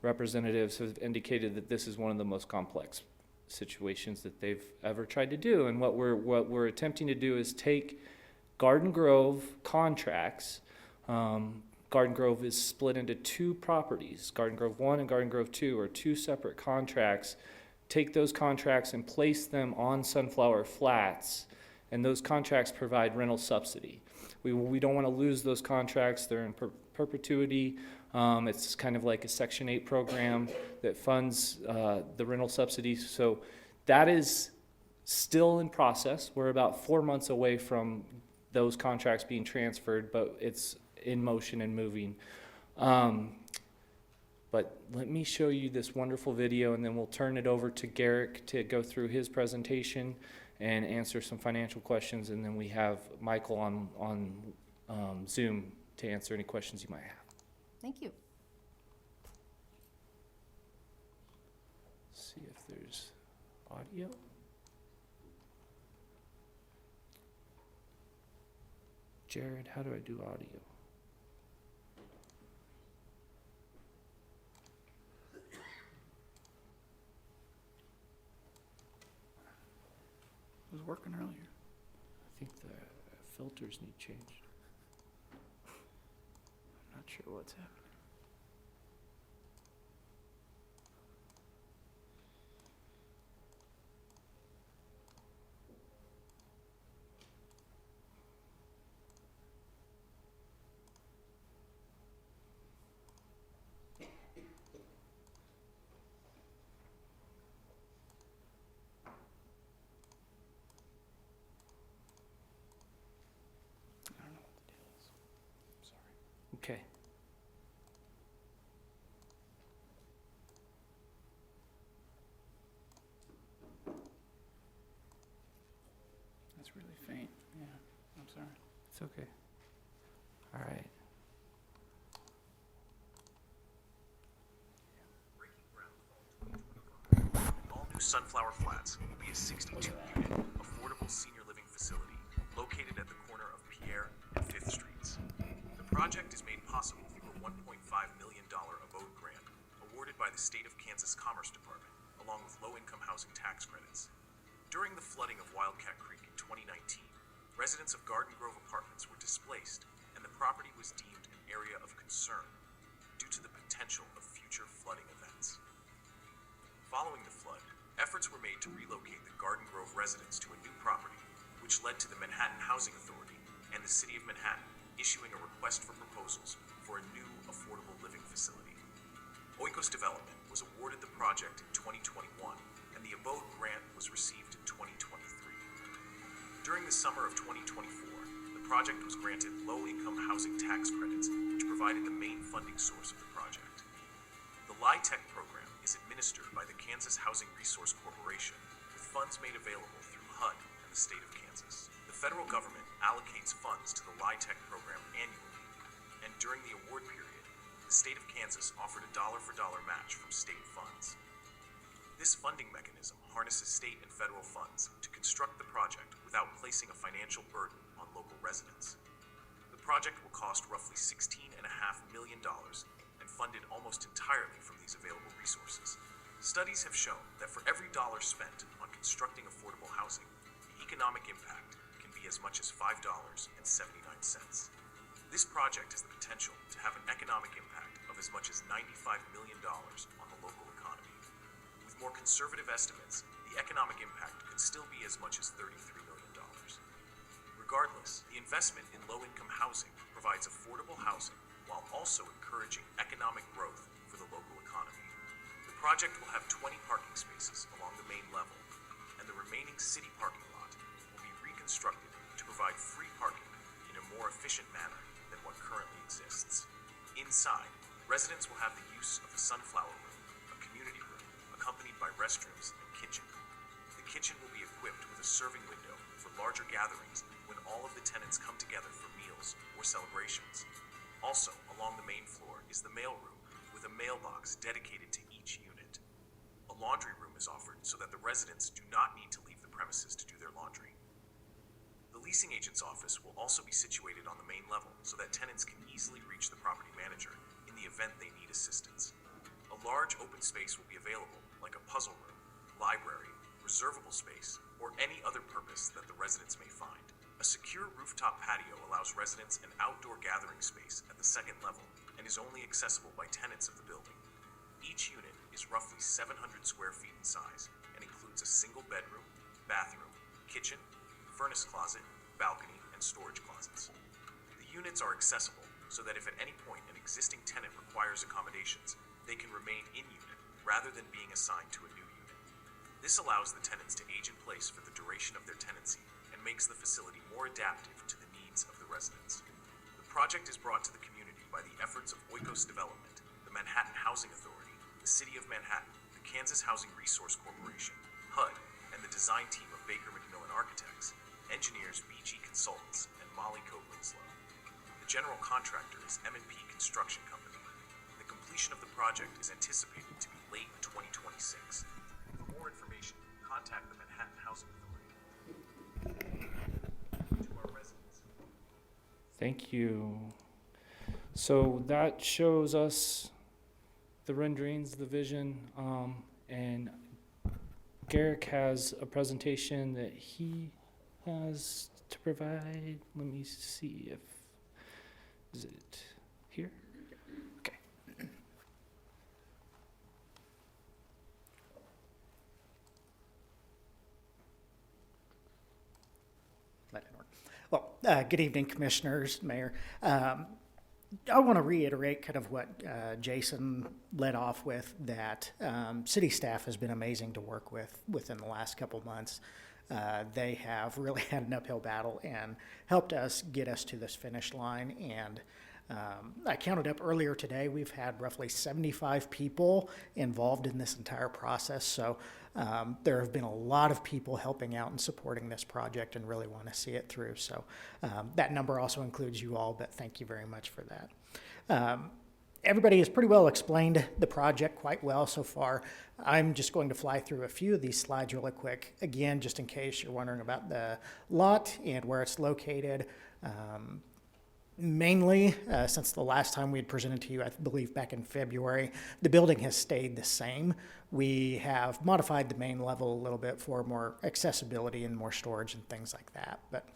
representatives, have indicated that this is one of the most complex situations that they've ever tried to do. And what we're attempting to do is take Garden Grove contracts. Garden Grove is split into 2 properties. Garden Grove 1 and Garden Grove 2 are 2 separate contracts. Take those contracts and place them on Sunflower Flats, and those contracts provide rental subsidy. We don't want to lose those contracts. They're in perpetuity. It's kind of like a Section 8 program that funds the rental subsidies. So that is still in process. We're about 4 months away from those contracts being transferred, but it's in motion and moving. But let me show you this wonderful video, and then we'll turn it over to Garrick to go through his presentation and answer some financial questions, and then we have Michael on Zoom to answer any questions you might have. Thank you. See if there's audio. Jared, how do I do audio? It was working earlier. I think the filters need changed. I'm not sure what's happening. Okay. okay. All right. All-new Sunflower Flats will be a 62-unit, affordable senior living facility located at the corner of Pierre and 5th Streets. The project is made possible through a $1.5 million abode grant awarded by the State of Kansas Commerce Department, along with low-income housing tax credits. During the flooding of Wildcat Creek in 2019, residents of Garden Grove Apartments were displaced, and the property was deemed an area of concern due to the potential of future flooding events. Following the flood, efforts were made to relocate the Garden Grove residents to a new property, which led to the Manhattan Housing Authority and the City of Manhattan issuing a request for proposals for a new affordable living facility. Oikos Development was awarded the project in 2021, and the abode grant was received in 2023. During the summer of 2024, the project was granted low-income housing tax credits, which provided the main funding source of the project. The LIHTC program is administered by the Kansas Housing Resource Corporation, with funds made available through HUD and the state of Kansas. The federal government allocates funds to the LIHTC program annually, and during the award period, the state of Kansas offered a dollar-for-dollar match from state funds. This funding mechanism harnesses state and federal funds to construct the project without placing a financial burden on local residents. The project will cost roughly $16.5 million and funded almost entirely from these available resources. Studies have shown that for every dollar spent on constructing affordable housing, the economic impact can be as much as $5.79. This project has the potential to have an economic impact of as much as $95 million on the local economy. With more conservative estimates, the economic impact could still be as much as $33 million. Regardless, the investment in low-income housing provides affordable housing while also encouraging economic growth for the local economy. The project will have 20 parking spaces along the main level, and the remaining city parking lot will be reconstructed to provide free parking in a more efficient manner than what currently exists. Inside, residents will have the use of a sunflower room, a community room, accompanied by restrooms and kitchen. The kitchen will be equipped with a serving window for larger gatherings when all of the tenants come together for meals or celebrations. Also, along the main floor is the mailroom with a mailbox dedicated to each unit. A laundry room is offered so that the residents do not need to leave the premises to do their laundry. The leasing agent's office will also be situated on the main level so that tenants can easily reach the property manager in the event they need assistance. A large open space will be available, like a puzzle room, library, reservable space, or any other purpose that the residents may find. A secure rooftop patio allows residents an outdoor gathering space at the second level and is only accessible by tenants of the building. Each unit is roughly 700 square feet in size and includes a single bedroom, bathroom, kitchen, furnace closet, balcony, and storage closets. The units are accessible so that if at any point an existing tenant requires accommodations, they can remain in unit rather than being assigned to a new unit. This allows the tenants to age in place for the duration of their tenancy and makes the facility more adaptive to the needs of the residents. The project is brought to the community by the efforts of Oikos Development, the Manhattan Housing Authority, the City of Manhattan, the Kansas Housing Resource Corporation, HUD, and the design team of Baker McMillan Architects, engineers BG Consultants, and Molly Cope Winslow. The general contractor is M&P Construction Company. The completion of the project is anticipated to be late 2026. For more information, contact the Manhattan Housing Authority. To our residents. Thank you. So that shows us the renderings, the vision, and Garrick has a presentation that he has to provide. Let me see if, is it here? Okay. That didn't work. Well, good evening, Commissioners, Mayor. I want to reiterate kind of what Jason led off with, that city staff has been amazing to work with within the last couple of months. They have really had an uphill battle and helped us get us to this finish line. And I counted up earlier today, we've had roughly 75 people involved in this entire process. So there have been a lot of people helping out and supporting this project and really want to see it through. So that number also includes you all, but thank you very much for that. Everybody has pretty well explained the project quite well so far. I'm just going to fly through a few of these slides really quick. Again, just in case you're wondering about the lot and where it's located. Mainly, since the last time we had presented to you, I believe back in February, the building has stayed the same. We have modified the main level a little bit for more accessibility and more storage and things like that. But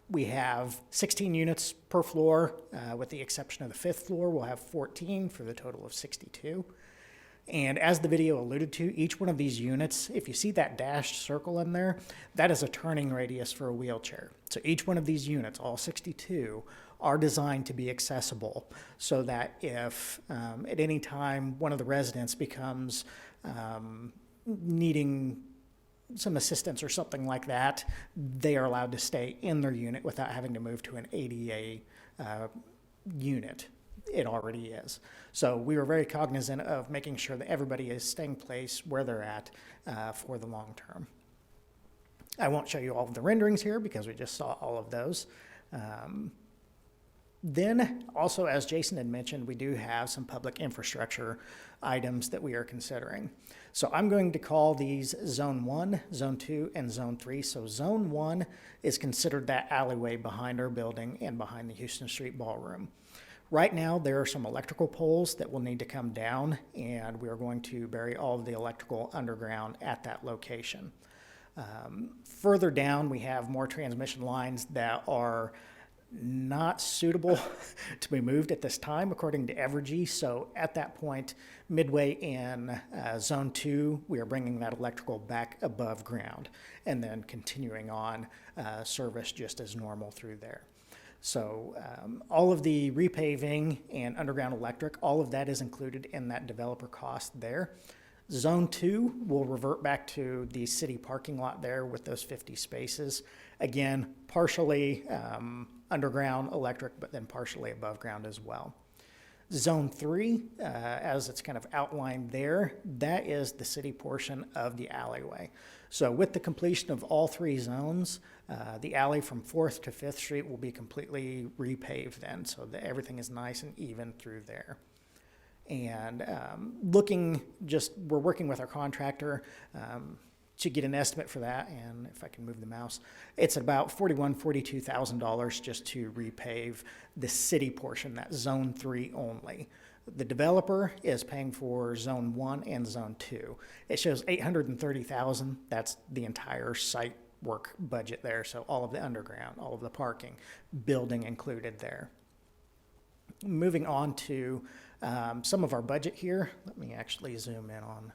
we have 16 units per floor, with the exception of the 5th floor. We'll have 14 for the total of 62. And as the video alluded to, each one of these units, if you see that dashed circle in there, that is a turning radius for a wheelchair. So each one of these units, all 62, are designed to be accessible so that if at any time one of the residents becomes needing some assistance or something like that, they are allowed to stay in their unit without having to move to an ADA unit. It already is. So we were very cognizant of making sure that everybody is staying place where they're at for the long term. I won't show you all of the renderings here because we just saw all of those. Then also, as Jason had mentioned, we do have some public infrastructure items that we are considering. So I'm going to call these Zone 1, Zone 2, and Zone 3. So Zone 1 is considered that alleyway behind our building and behind the Houston Street Ballroom. Right now, there are some electrical poles that will need to come down, and we are going to bury all of the electrical underground at that location. Further down, we have more transmission lines that are not suitable to be moved at this time, according to Evergy. So at that point, midway in Zone 2, we are bringing that electrical back above ground and then continuing on service just as normal through there. So all of the repaving and underground electric, all of that is included in that developer cost there. Zone 2 will revert back to the city parking lot there with those 50 spaces. Again, partially underground electric, but then partially above ground as well. Zone 3, as it's kind of outlined there, that is the city portion of the alleyway. So with the completion of all 3 zones, the alley from 4th to 5th Street will be completely repaved then, so that everything is nice and even through there. And we're working with our contractor to get an estimate for that, and if I can move the mouse, it's about $42,000 just to repave the city portion, that Zone 3 only. The developer is paying for Zone 1 and Zone 2. It shows $830,000. That's the entire site work budget there, so all of the underground, all of the parking, building included there. Moving on to some of our budget here. Let me actually zoom in on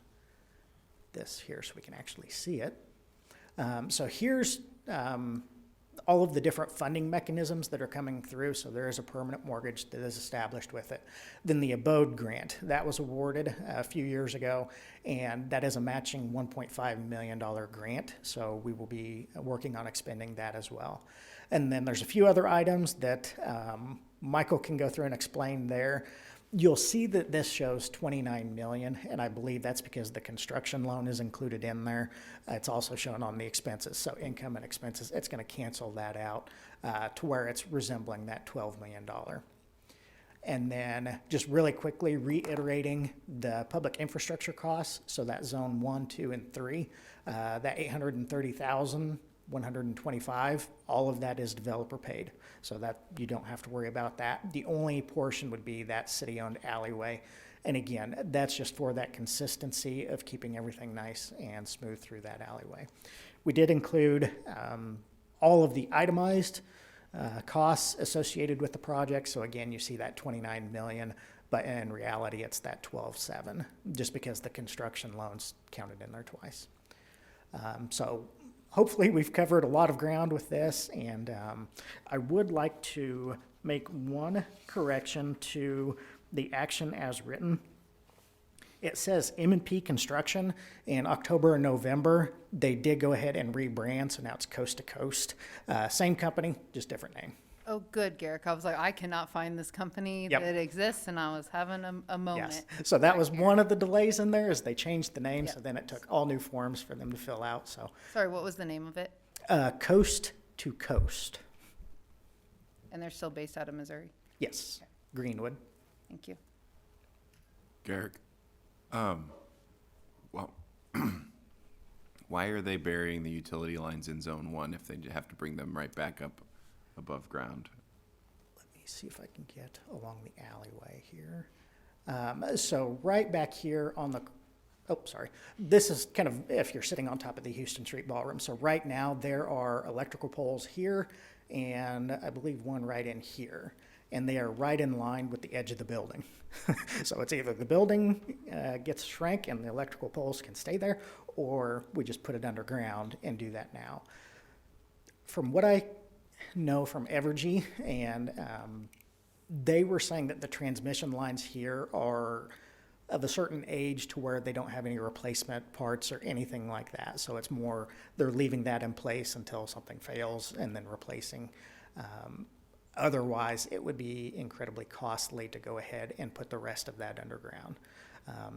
this here so we can actually see it. So here's all of the different funding mechanisms that are coming through. So there is a permanent mortgage that is established with it. Then the Abode grant, that was awarded a few years ago, and that is a matching $1.5 million grant. So we will be working on expending that as well. And then there's a few other items that Michael can go through and explain there. You'll see that this shows $29 million, and I believe that's because the construction loan is included in there. It's also shown on the expenses, so income and expenses, it's going to cancel that out to where it's resembling that $12 million. And then just really quickly reiterating the public infrastructure costs, so that Zone 1, 2, and 3, that $830,000, $125, all of that is developer paid. So that you don't have to worry about that. The only portion would be that city-owned alleyway. And again, that's just for that consistency of keeping everything nice and smooth through that alleyway. We did include all of the itemized costs associated with the project. So again, you see that $29 million, but in reality, it's that $12.7, just because the construction loans counted in there twice. So hopefully we've covered a lot of ground with this, and I would like to make one correction to the action as written. It says M&P Construction. In October and November, they did go ahead and rebrand, so now it's Coast to Coast. Same company, just different name. Oh, good, Garrick. I was like, I cannot find this company Yep. that exists, and I was having a moment. Yes. So that was one of the delays in there, is they changed the name, so Yep. then it took all new forms for them to fill out, so. Sorry, what was the name of it? Coast to Coast. And they're still based out of Missouri. Yes, Greenwood. Thank you. Garrick, well, why are they burying the utility lines in Zone 1 if they have to bring them right back up above ground? Let me see if I can get along the alleyway here. So right back here on the, oh, sorry. This is kind of, if you're sitting on top of the Houston Street Ballroom. So right now, there are electrical poles here, and I believe one right in here. And they are right in line with the edge of the building. So it's either the building gets shrank and the electrical poles can stay there, or we just put it underground and do that now. From what I know from Evergy, and they were saying that the transmission lines here are of a certain age to where they don't have any replacement parts or anything like that. So it's more, they're leaving that in place until something fails and then replacing. Otherwise, it would be incredibly costly to go ahead and put the rest of that underground.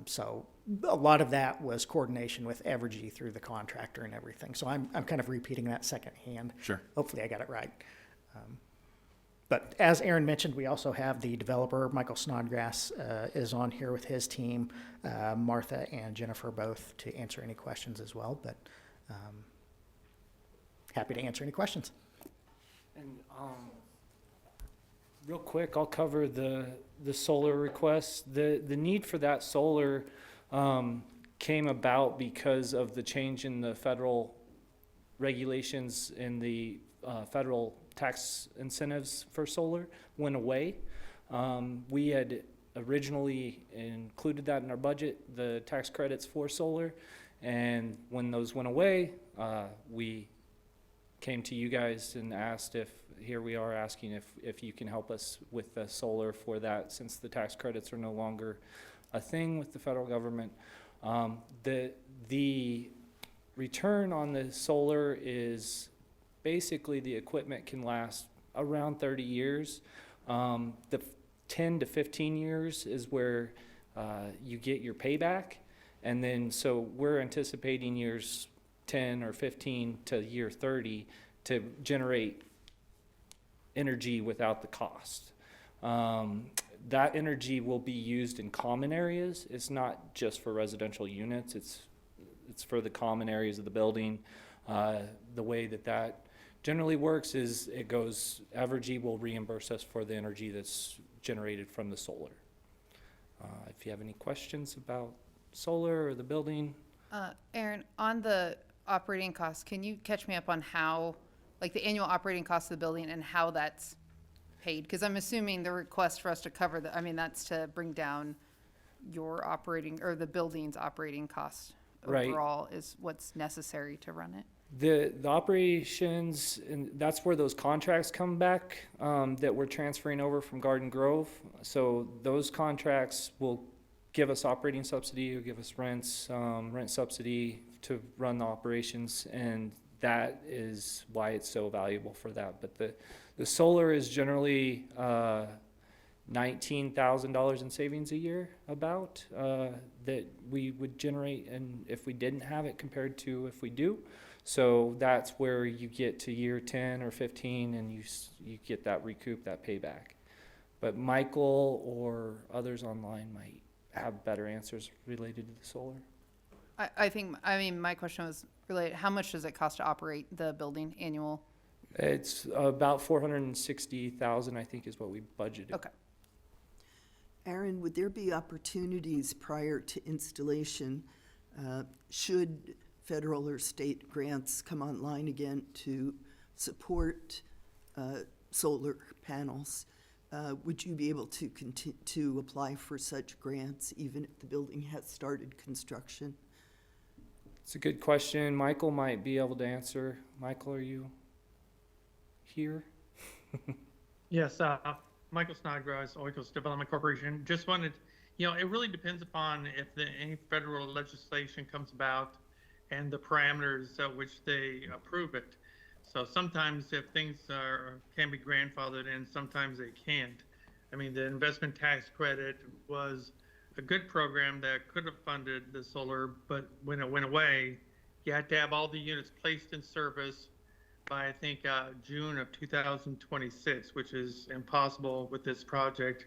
So a lot of that was coordination with Evergy through the contractor and everything. So I'm kind of repeating that secondhand. Sure. Hopefully I got it right. But as Aaron mentioned, we also have the developer, Michael Snodgrass, is on here with his team, Martha and Jennifer both, to answer any questions as well. But happy to answer any questions. And real quick, I'll cover the solar request. The need for that solar came about because of the change in the federal regulations in the federal tax incentives for solar went away. We had originally included that in our budget, the tax credits for solar, and when those went away, we came to you guys and asked if, here we are asking if you can help us with the solar for that, since the tax credits are no longer a thing with the federal government. The return on the solar is basically the equipment can last around 30 years. The 10 to 15 years is where you get your payback. And then, so we're anticipating years 10 or 15 to year 30 to generate energy without the cost. That energy will be used in common areas. It's not just for residential units. It's for the common areas of the building. The way that generally works is it goes, Evergy will reimburse us for the energy that's generated from the solar. If you have any questions about solar or the building. Aaron, on the operating costs, can you catch me up on how, like the annual operating cost of the building and how that's paid? Because I'm assuming the request for us to cover the, I mean, that's to bring down your operating, or the building's operating cost Right. overall is what's necessary to run it. The operations, and that's where those contracts come back, that we're transferring over from Garden Grove. So those contracts will give us operating subsidy, or give us rents, rent subsidy to run the operations, and that is why it's so valuable for that. But the solar is generally $19,000 in savings a year, about, that we would generate, and if we didn't have it compared to if we do. So that's where you get to year 10 or 15 and you get that recoup, that payback. But Michael or others online might have better answers related to the solar. I mean, my question was related, how much does it cost to operate the building annual? It's about 460,000, I think, is what we budgeted. Okay. Aaron, would there be opportunities prior to installation, should federal or state grants come online again to support solar panels? Would you be able to to apply for such grants even if the building has started construction? It's a good question. Michael might be able to answer. Michael, are you here? Yes, Michael Snodgrass, Oikos Development Corporation. Just wanted, it really depends upon if any federal legislation comes about and the parameters at which they approve it. So sometimes if things can be grandfathered in, sometimes they can't. I mean, the investment tax credit was a good program that could have funded the solar, but when it went away, you had to have all the units placed in service by, I think, June of 2026, which is impossible with this project.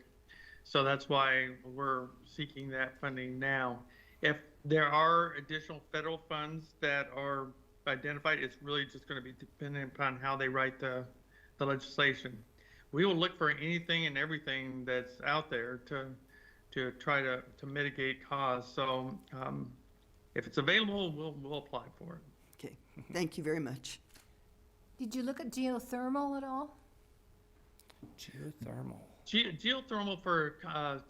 So that's why we're seeking that funding now. If there are additional federal funds that are identified, it's really just going to be dependent upon how they write the legislation. We will look for anything and everything that's out there to try to mitigate costs. So if it's available, we'll apply for it. Okay, thank you very much. Did you look at geothermal at all? Geothermal. Geothermal for,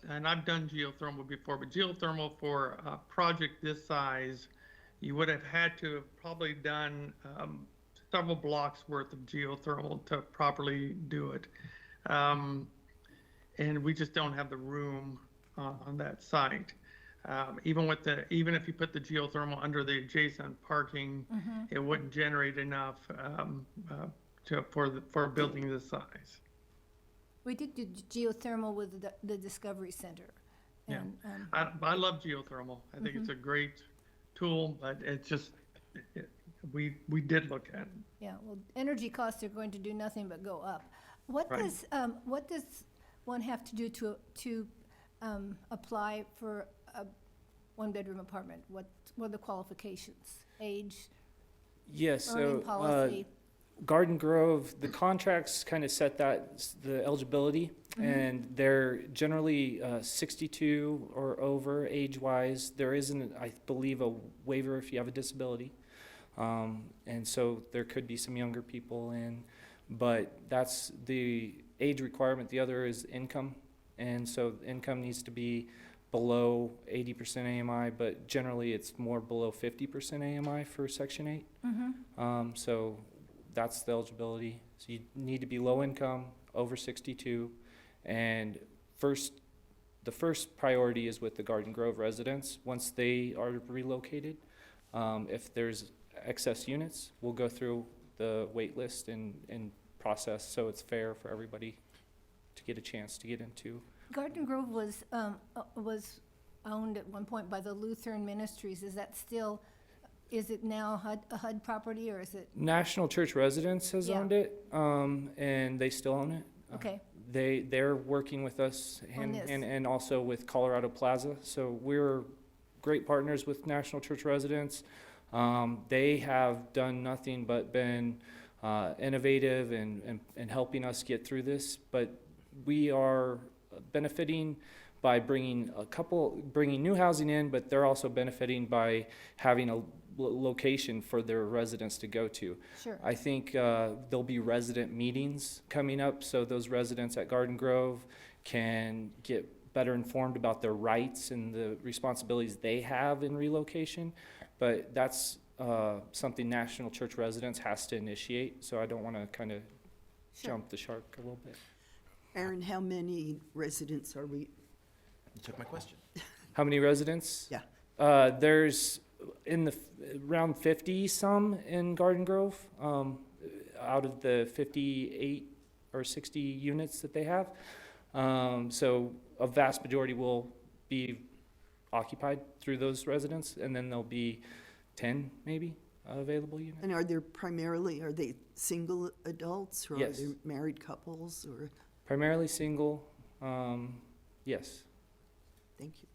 and I've done geothermal before, but geothermal for a project this size, you would have had to have probably done several blocks worth of geothermal to properly do it. And we just don't have the room on that site. Even if you put the geothermal under the adjacent parking, it wouldn't generate enough for a building this size. We did do geothermal with the Discovery Center. Yeah. And, I love geothermal. I think it's a great tool, but it's just, we did look at it. yeah, well, energy costs are going to do nothing but go up. What Right. does one have to do to apply for a one-bedroom apartment? What are the qualifications? Age, Yes, earning so, policy? Garden Grove, the contracts kind of set the eligibility, and they're generally 62 or over age-wise. There isn't, I believe, a waiver if you have a disability. And so there could be some younger people in, but that's the age requirement. The other is income, and so income needs to be below 80% AMI, but generally it's more below 50% AMI for Section 8. So that's the eligibility. So you need to be low income, over 62, and the first priority is with the Garden Grove residents. Once they are relocated, if there's excess units, we'll go through the wait list and process so it's fair for everybody to get a chance to get into. Garden Grove was owned at one point by the Lutheran Ministries. Is that still, is it now a HUD property, or is it? National Church Residence has Yeah. owned it, and they still own it. Okay. They're working with us On this. and also with Colorado Plaza. So we're great partners with National Church Residents. They have done nothing but been innovative and helping us get through this. But we are benefiting by bringing new housing in, but they're also benefiting by having a location for their residents to go to. Sure. I think there'll be resident meetings coming up, so those residents at Garden Grove can get better informed about their rights and the responsibilities they have in relocation. But that's something National Church Residents has to initiate, so I don't want to kind of Sure. jump the shark a little bit. Aaron, how many residents are we? You took my question. How many residents? Yeah. There's around 50 some in Garden Grove, out of the 58 or 60 units that they have. So a vast majority will be occupied through those residents, and then there'll be 10 maybe available units. And are they single adults, or Yes. are they married couples, or? Primarily single, yes. Thank you.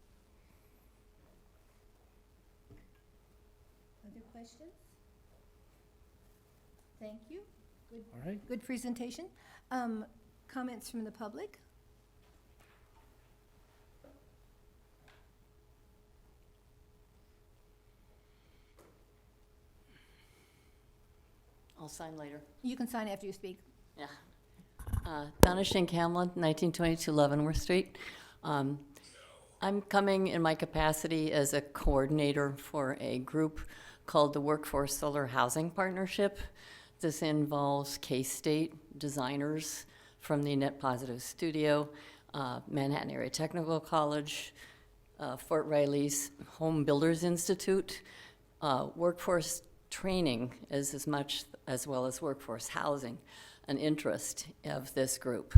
Other questions? Thank you. All right. Good presentation. Comments from the public? I'll sign later. You can sign after you speak. Yeah. Donna Shankamlin, 1922 Leavenworth Street. I'm coming in my capacity as a coordinator for a group called the Workforce Solar Housing Partnership. This involves K-State designers from the Net Positive Studio, Manhattan Area Technical College, Fort Riley's Home Builders Institute, Workforce training is as much, as well as workforce housing, an interest of this group.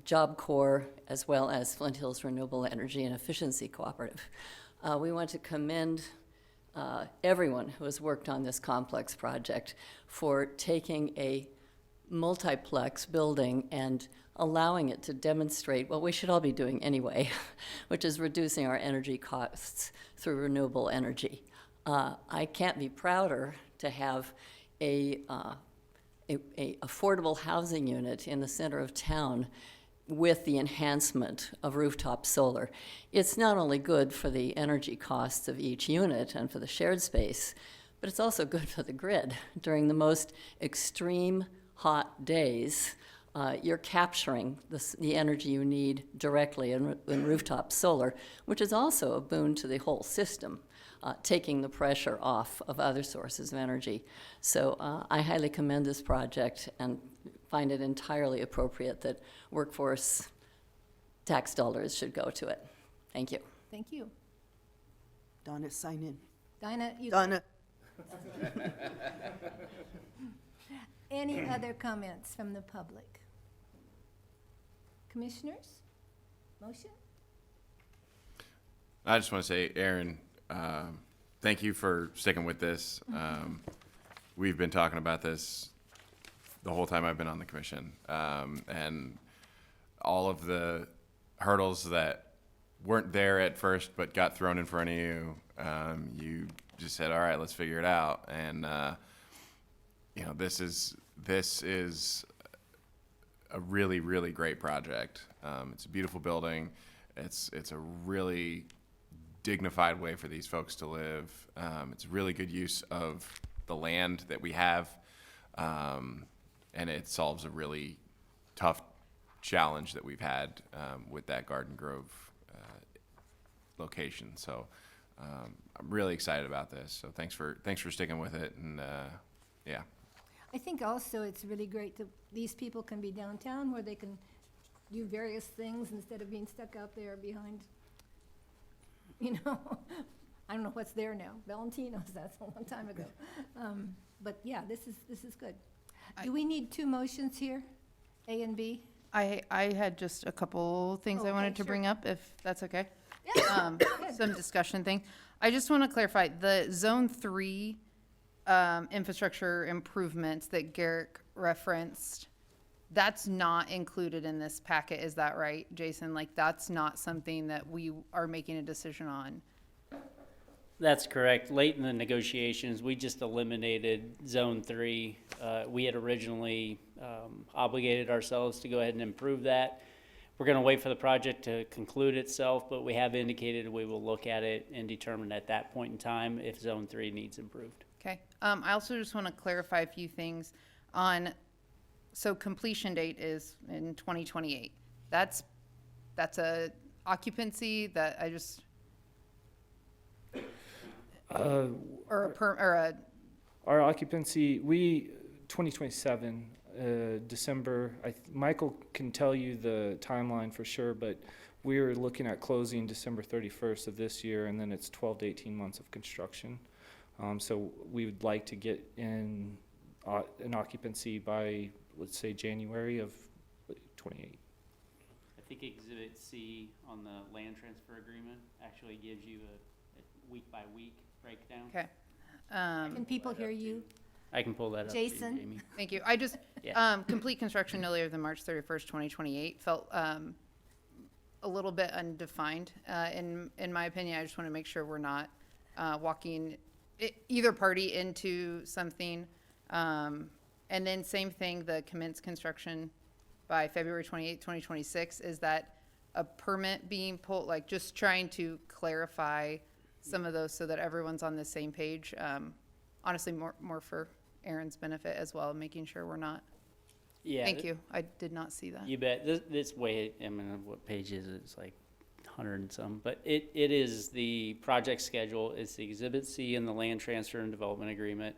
Job Corps, as well as Flint Hills Renewable Energy and Efficiency Cooperative. We want to commend everyone who has worked on this complex project for taking a multiplex building and allowing it to demonstrate what we should all be doing anyway, which is reducing our energy costs through renewable energy. I can't be prouder to have a affordable housing unit in the center of town with the enhancement of rooftop solar. It's not only good for the energy costs of each unit and for the shared space, but it's also good for the grid. During the most extreme hot days, you're capturing the energy you need directly in rooftop solar, which is also a boon to the whole system, taking the pressure off of other sources of energy. So I highly commend this project and find it entirely appropriate that workforce tax dollars should go to it. Thank you. Thank you. Donna, sign in. Dinah, you. Donna. Any other comments from the public? Commissioners? Motion? I just want to say, Aaron, thank you for sticking with this. We've been talking about this the whole time I've been on the commission, and all of the hurdles that weren't there at first but got thrown in front of you, you just said, all right, let's figure it out. And you know, this is a really, really great project. It's a beautiful building. It's a really dignified way for these folks to live. It's a really good use of the land that we have, and it solves a really tough challenge that we've had with that Garden Grove location. So I'm really excited about this. So thanks for sticking with it. And yeah. I think also it's really great that these people can be downtown where they can do various things instead of being stuck out there behind, you know, I don't know what's there now. Valentino's, that's a long time ago. But yeah, this is good. Do we need two motions here, A and B? I had just a couple things I Okay, wanted to sure. bring up, if that's okay. Yeah. Some discussion thing. I just want to clarify, the Zone 3 infrastructure improvements that Garrick referenced, that's not included in this packet, is that right, Jason? Like, that's not something that we are making a decision on? That's correct. Late in the negotiations, we just eliminated Zone 3. We had originally obligated ourselves to go ahead and improve that. We're going to wait for the project to conclude itself, but we have indicated we will look at it and determine at that point in time if Zone 3 needs improved. Okay. I also just want to clarify a few things on, so completion date is in 2028. That's a occupancy that I just, Our occupancy, 2027, December, Michael can tell you the timeline for sure, but we're looking at closing December 31st of this year, and then it's 12 to 18 months of construction. So we would like to get in an occupancy by, let's say, January of 28. I think Exhibit C on the land transfer agreement actually gives you a week-by-week breakdown. okay. Can people hear you? I can pull that up for you, Jason? Jamie. Thank you. I just, Yeah. complete construction no later than March 31st, 2028 felt a little bit undefined. In my opinion, I just want to make sure we're not walking either party into something. And then same thing, the commence construction by February 28th, 2026. Is that a permit being pulled? Like, just trying to clarify some of those so that everyone's on the same page. Honestly, more for Aaron's benefit as well, making sure we're not. Yeah. Thank you. I did not see that. You bet. This way, I mean, what page is it? It's like 100 and some, but it is the project schedule. It's the Exhibit C in the land transfer and development agreement.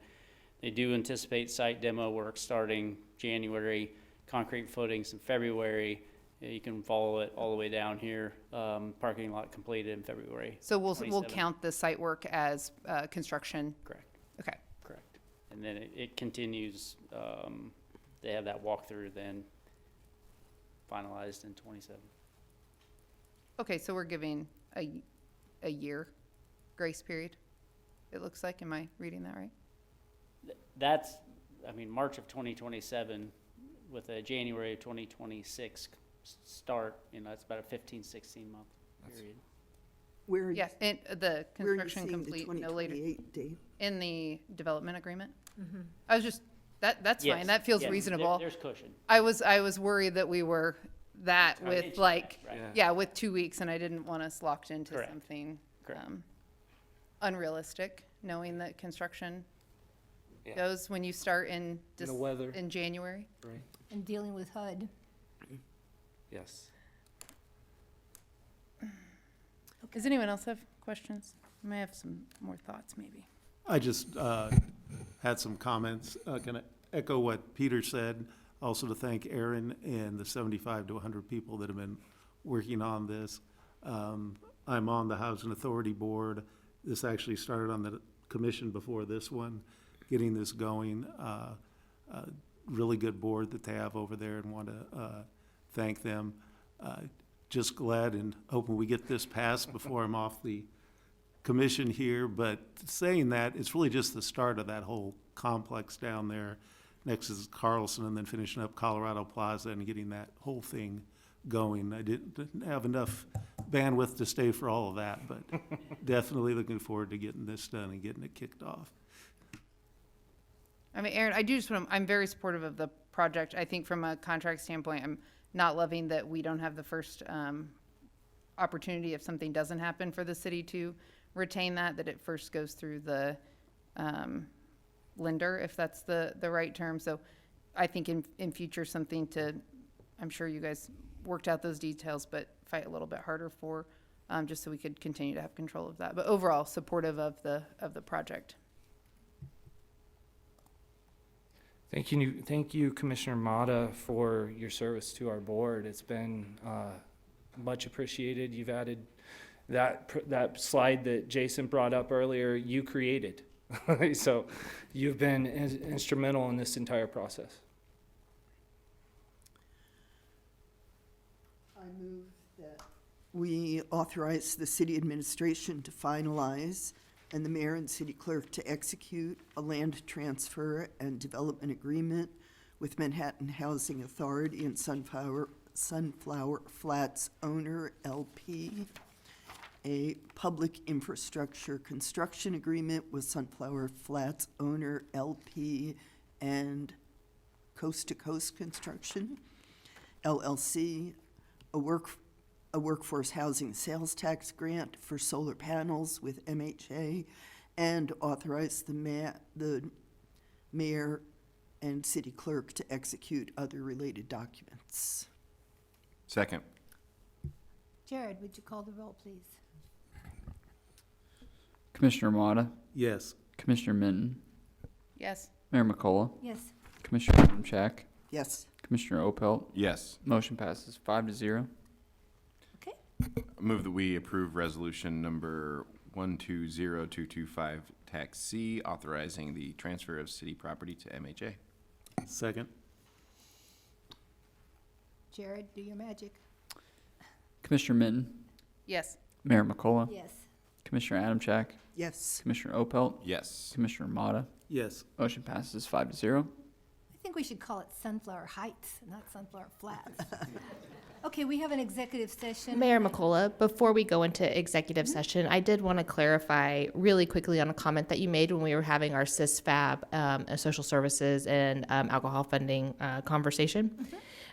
They do anticipate site demo work starting January, concrete footings in February. You can follow it all the way down here. Parking lot completed in February. So we'll 27. count the site work as construction. Correct. Okay. Correct. And then it continues, they have that walkthrough then finalized in 27. Okay, so we're giving a year grace period, it looks like. Am I reading that right? That's, I mean, March of 2027 with a January of 2026 start, you know, it's about a 15, 16-month period. Where are you, Yes, and the where are you construction seeing the complete no later 2028 date? in the development agreement. I was just, that's Yes, fine, that feels yes, reasonable. There's cushion. I was worried that we were that Trying to with get you like, right. yeah, with 2 weeks, and I didn't want us locked into Correct. something Correct. unrealistic, knowing that construction Yeah. goes when you start in The weather, in January. right? And dealing with HUD. Yes. Does anyone else have questions? I may have some more thoughts, maybe. I just had some comments. Can I echo what Peter said? Also to thank Aaron and the 75 to 100 people that have been working on this. I'm on the Housing Authority Board. This actually started on the commission before this one, getting this going. Really good board that they have over there, and want to thank them. Just glad and hoping we get this passed before I'm off the commission here. But saying that, it's really just the start of that whole complex down there. Next is Carlson, and then finishing up Colorado Plaza and getting that whole thing going. I didn't have enough bandwidth to stay for all of that, but definitely looking forward to getting this done and getting it kicked off. I mean, Aaron, I do just want to, I'm very supportive of the project. I think from a contract standpoint, I'm not loving that we don't have the first opportunity if something doesn't happen for the city to retain that it first goes through the lender, if that's the right term. So I think in future, something to, I'm sure you guys worked out those details, but fight a little bit harder for, just so we could continue to have control of that. But overall, supportive of the project. Thank you, Commissioner Mata, for your service to our board. It's been much appreciated. You've added that slide that Jason brought up earlier, you created. So you've been instrumental in this entire process. I move that we authorize the city administration to finalize and the mayor and city clerk to execute a land transfer and development agreement with Manhattan Housing Authority and Sunflower Flats Owner LP, a public infrastructure construction agreement with Sunflower Flats Owner LP and Coast to Coast Construction LLC, a workforce housing sales tax grant for solar panels with MHA, and authorize the mayor and city clerk to execute other related documents. Second. Jared, would you call the roll, please? Commissioner Motta, Yes. Commissioner Minton, Yes. Mayor McCullough, Yes. Commissioner Adamchak, Yes. Commissioner Opelt. Yes. Motion passes 5-0. Okay. Move that we approve resolution number 120225 tax C, authorizing the transfer of city property to MHA. Second. Jared, do your magic. Commissioner Minton, Yes. Mayor McCullough, Yes. Commissioner Adamchak, Yes. Commissioner Opelt, Yes. Commissioner Motta. Yes. Motion passes 5-0. I think we should call it Sunflower Heights, not Sunflower Flats. Okay, we have an executive session. Mayor McCullough, before we go into executive session, I did want to clarify really quickly on a comment that you made when we were having our CISFAB, social services and alcohol funding conversation.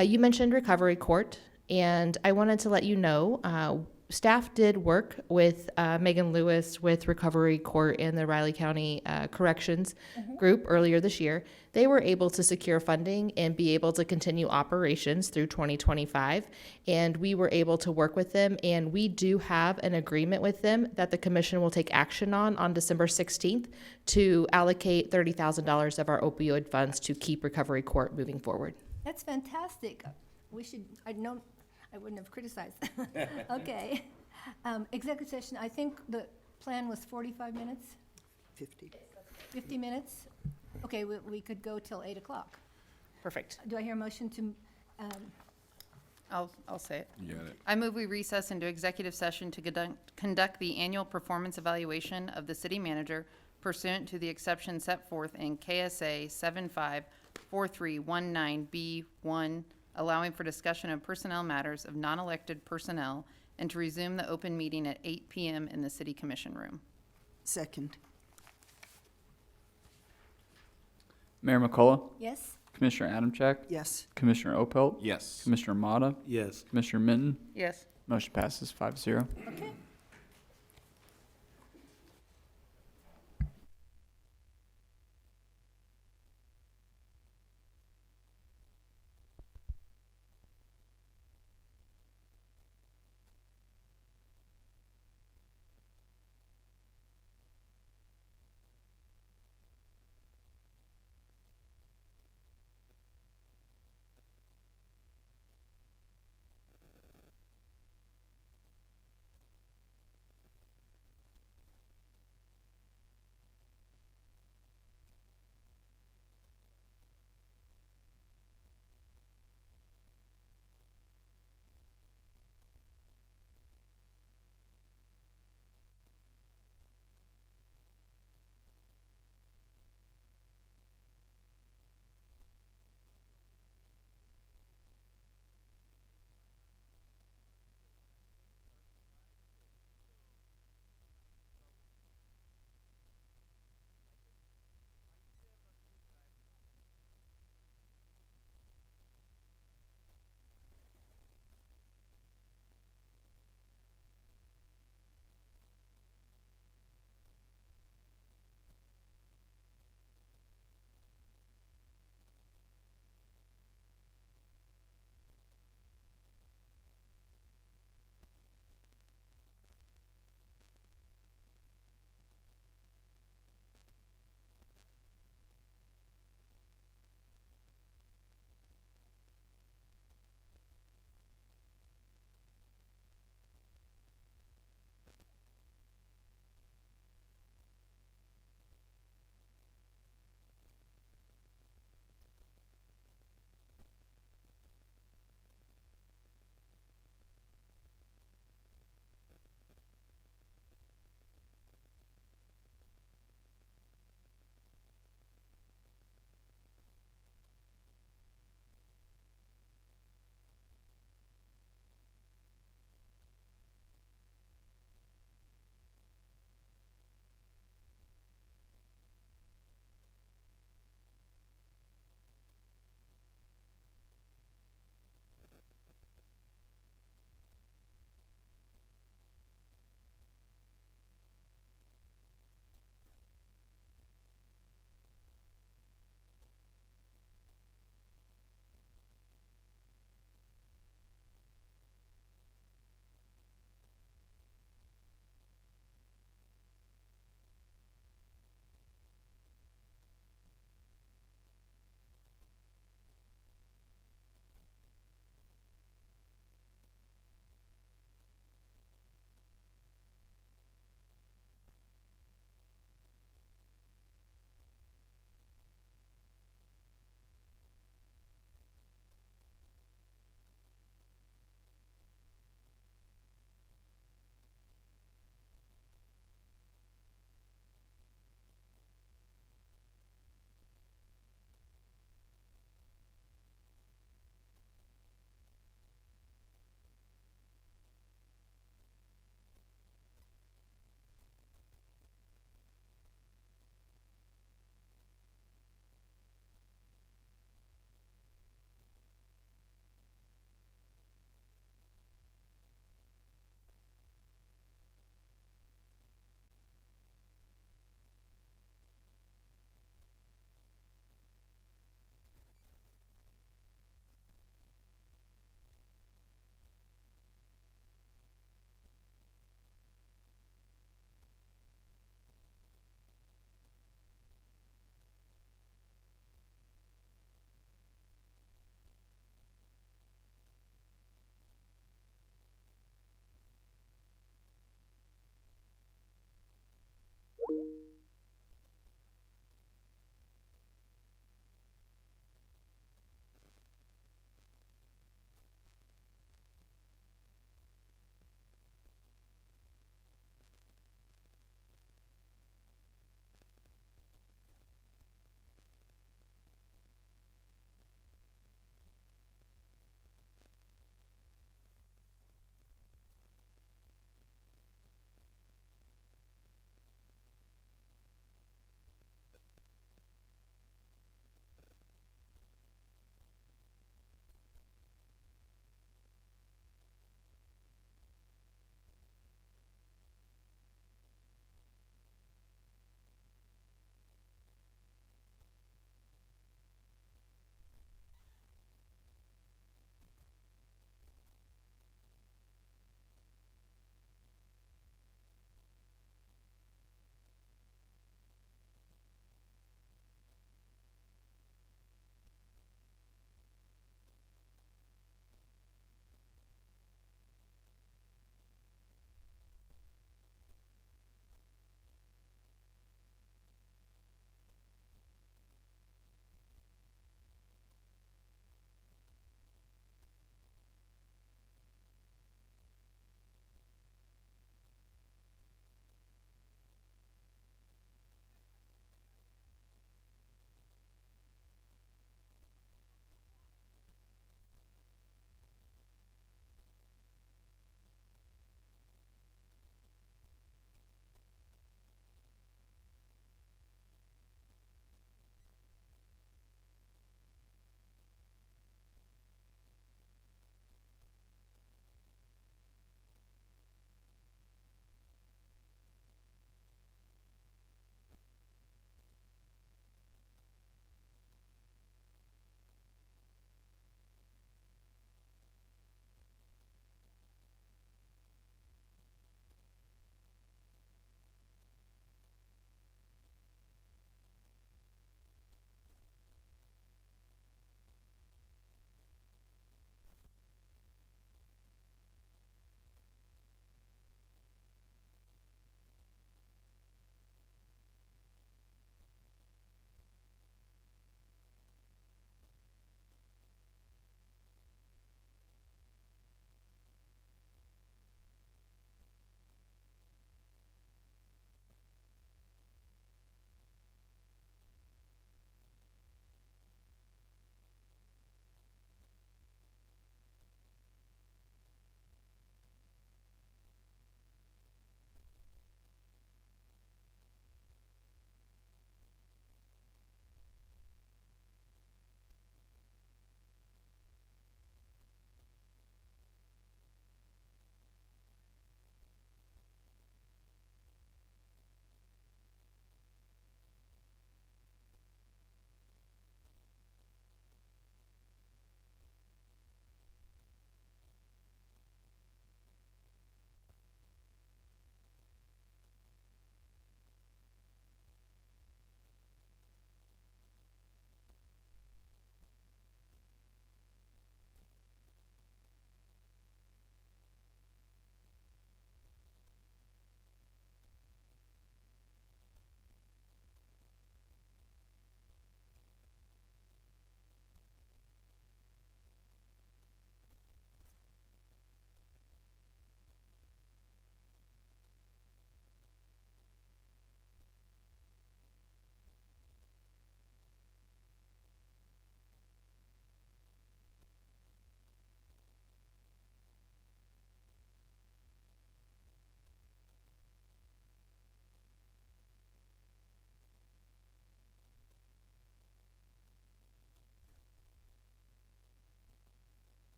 You mentioned recovery court, and I wanted to let you know staff did work with Megan Lewis with Recovery Court and the Riley County Corrections Group earlier this year. They were able to secure funding and be able to continue operations through 2025. And we were able to work with them. And we do have an agreement with them that the commission will take action on December 16th to allocate $30,000 of our opioid funds to keep Recovery Court moving forward. That's fantastic. We should, I wouldn't have criticized. Okay. Executive session, I think the plan was 45 minutes, 50. 50 minutes. Okay, we could go till 8 o'clock. Perfect. Do I hear a motion to, I'll say it. You got it. I move we recess into executive session to conduct the annual performance evaluation of the city manager pursuant to the exception set forth in KSA 754319B1, allowing for discussion of personnel matters of non-elected personnel, and to resume the open meeting at 8 PM in the city commission room. Second. Mayor McCullough, yes? Commissioner Adamczyk, Yes. Commissioner Opelt, Yes. Commissioner Motta, Yes. Commissioner Minton, Yes. motion passes 5-0. Okay.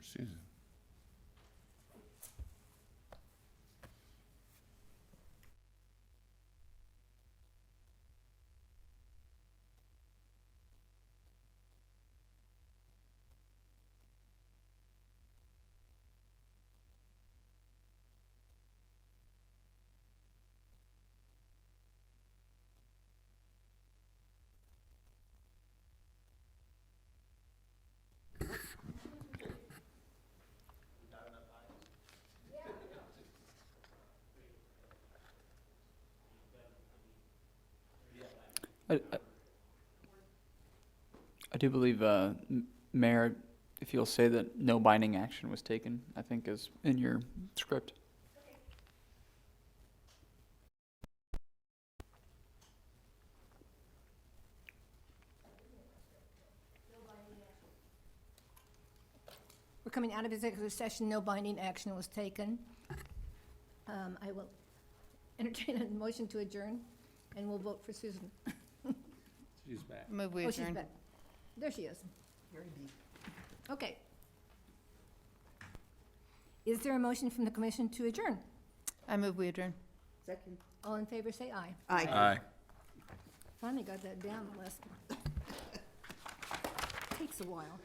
Susan. I do believe, Mayor, if you'll say that no binding action was taken, I think is in your script. We're coming out of executive session, no binding action was taken. I will entertain a motion to adjourn, and we'll vote for Susan. She's back. Move we Oh, she's adjourn. back. There she is. Okay. Is there a motion from the commission to adjourn? I move we adjourn. Second. All in favor, say aye. Aye. Finally got that down, Melissa. Takes a while.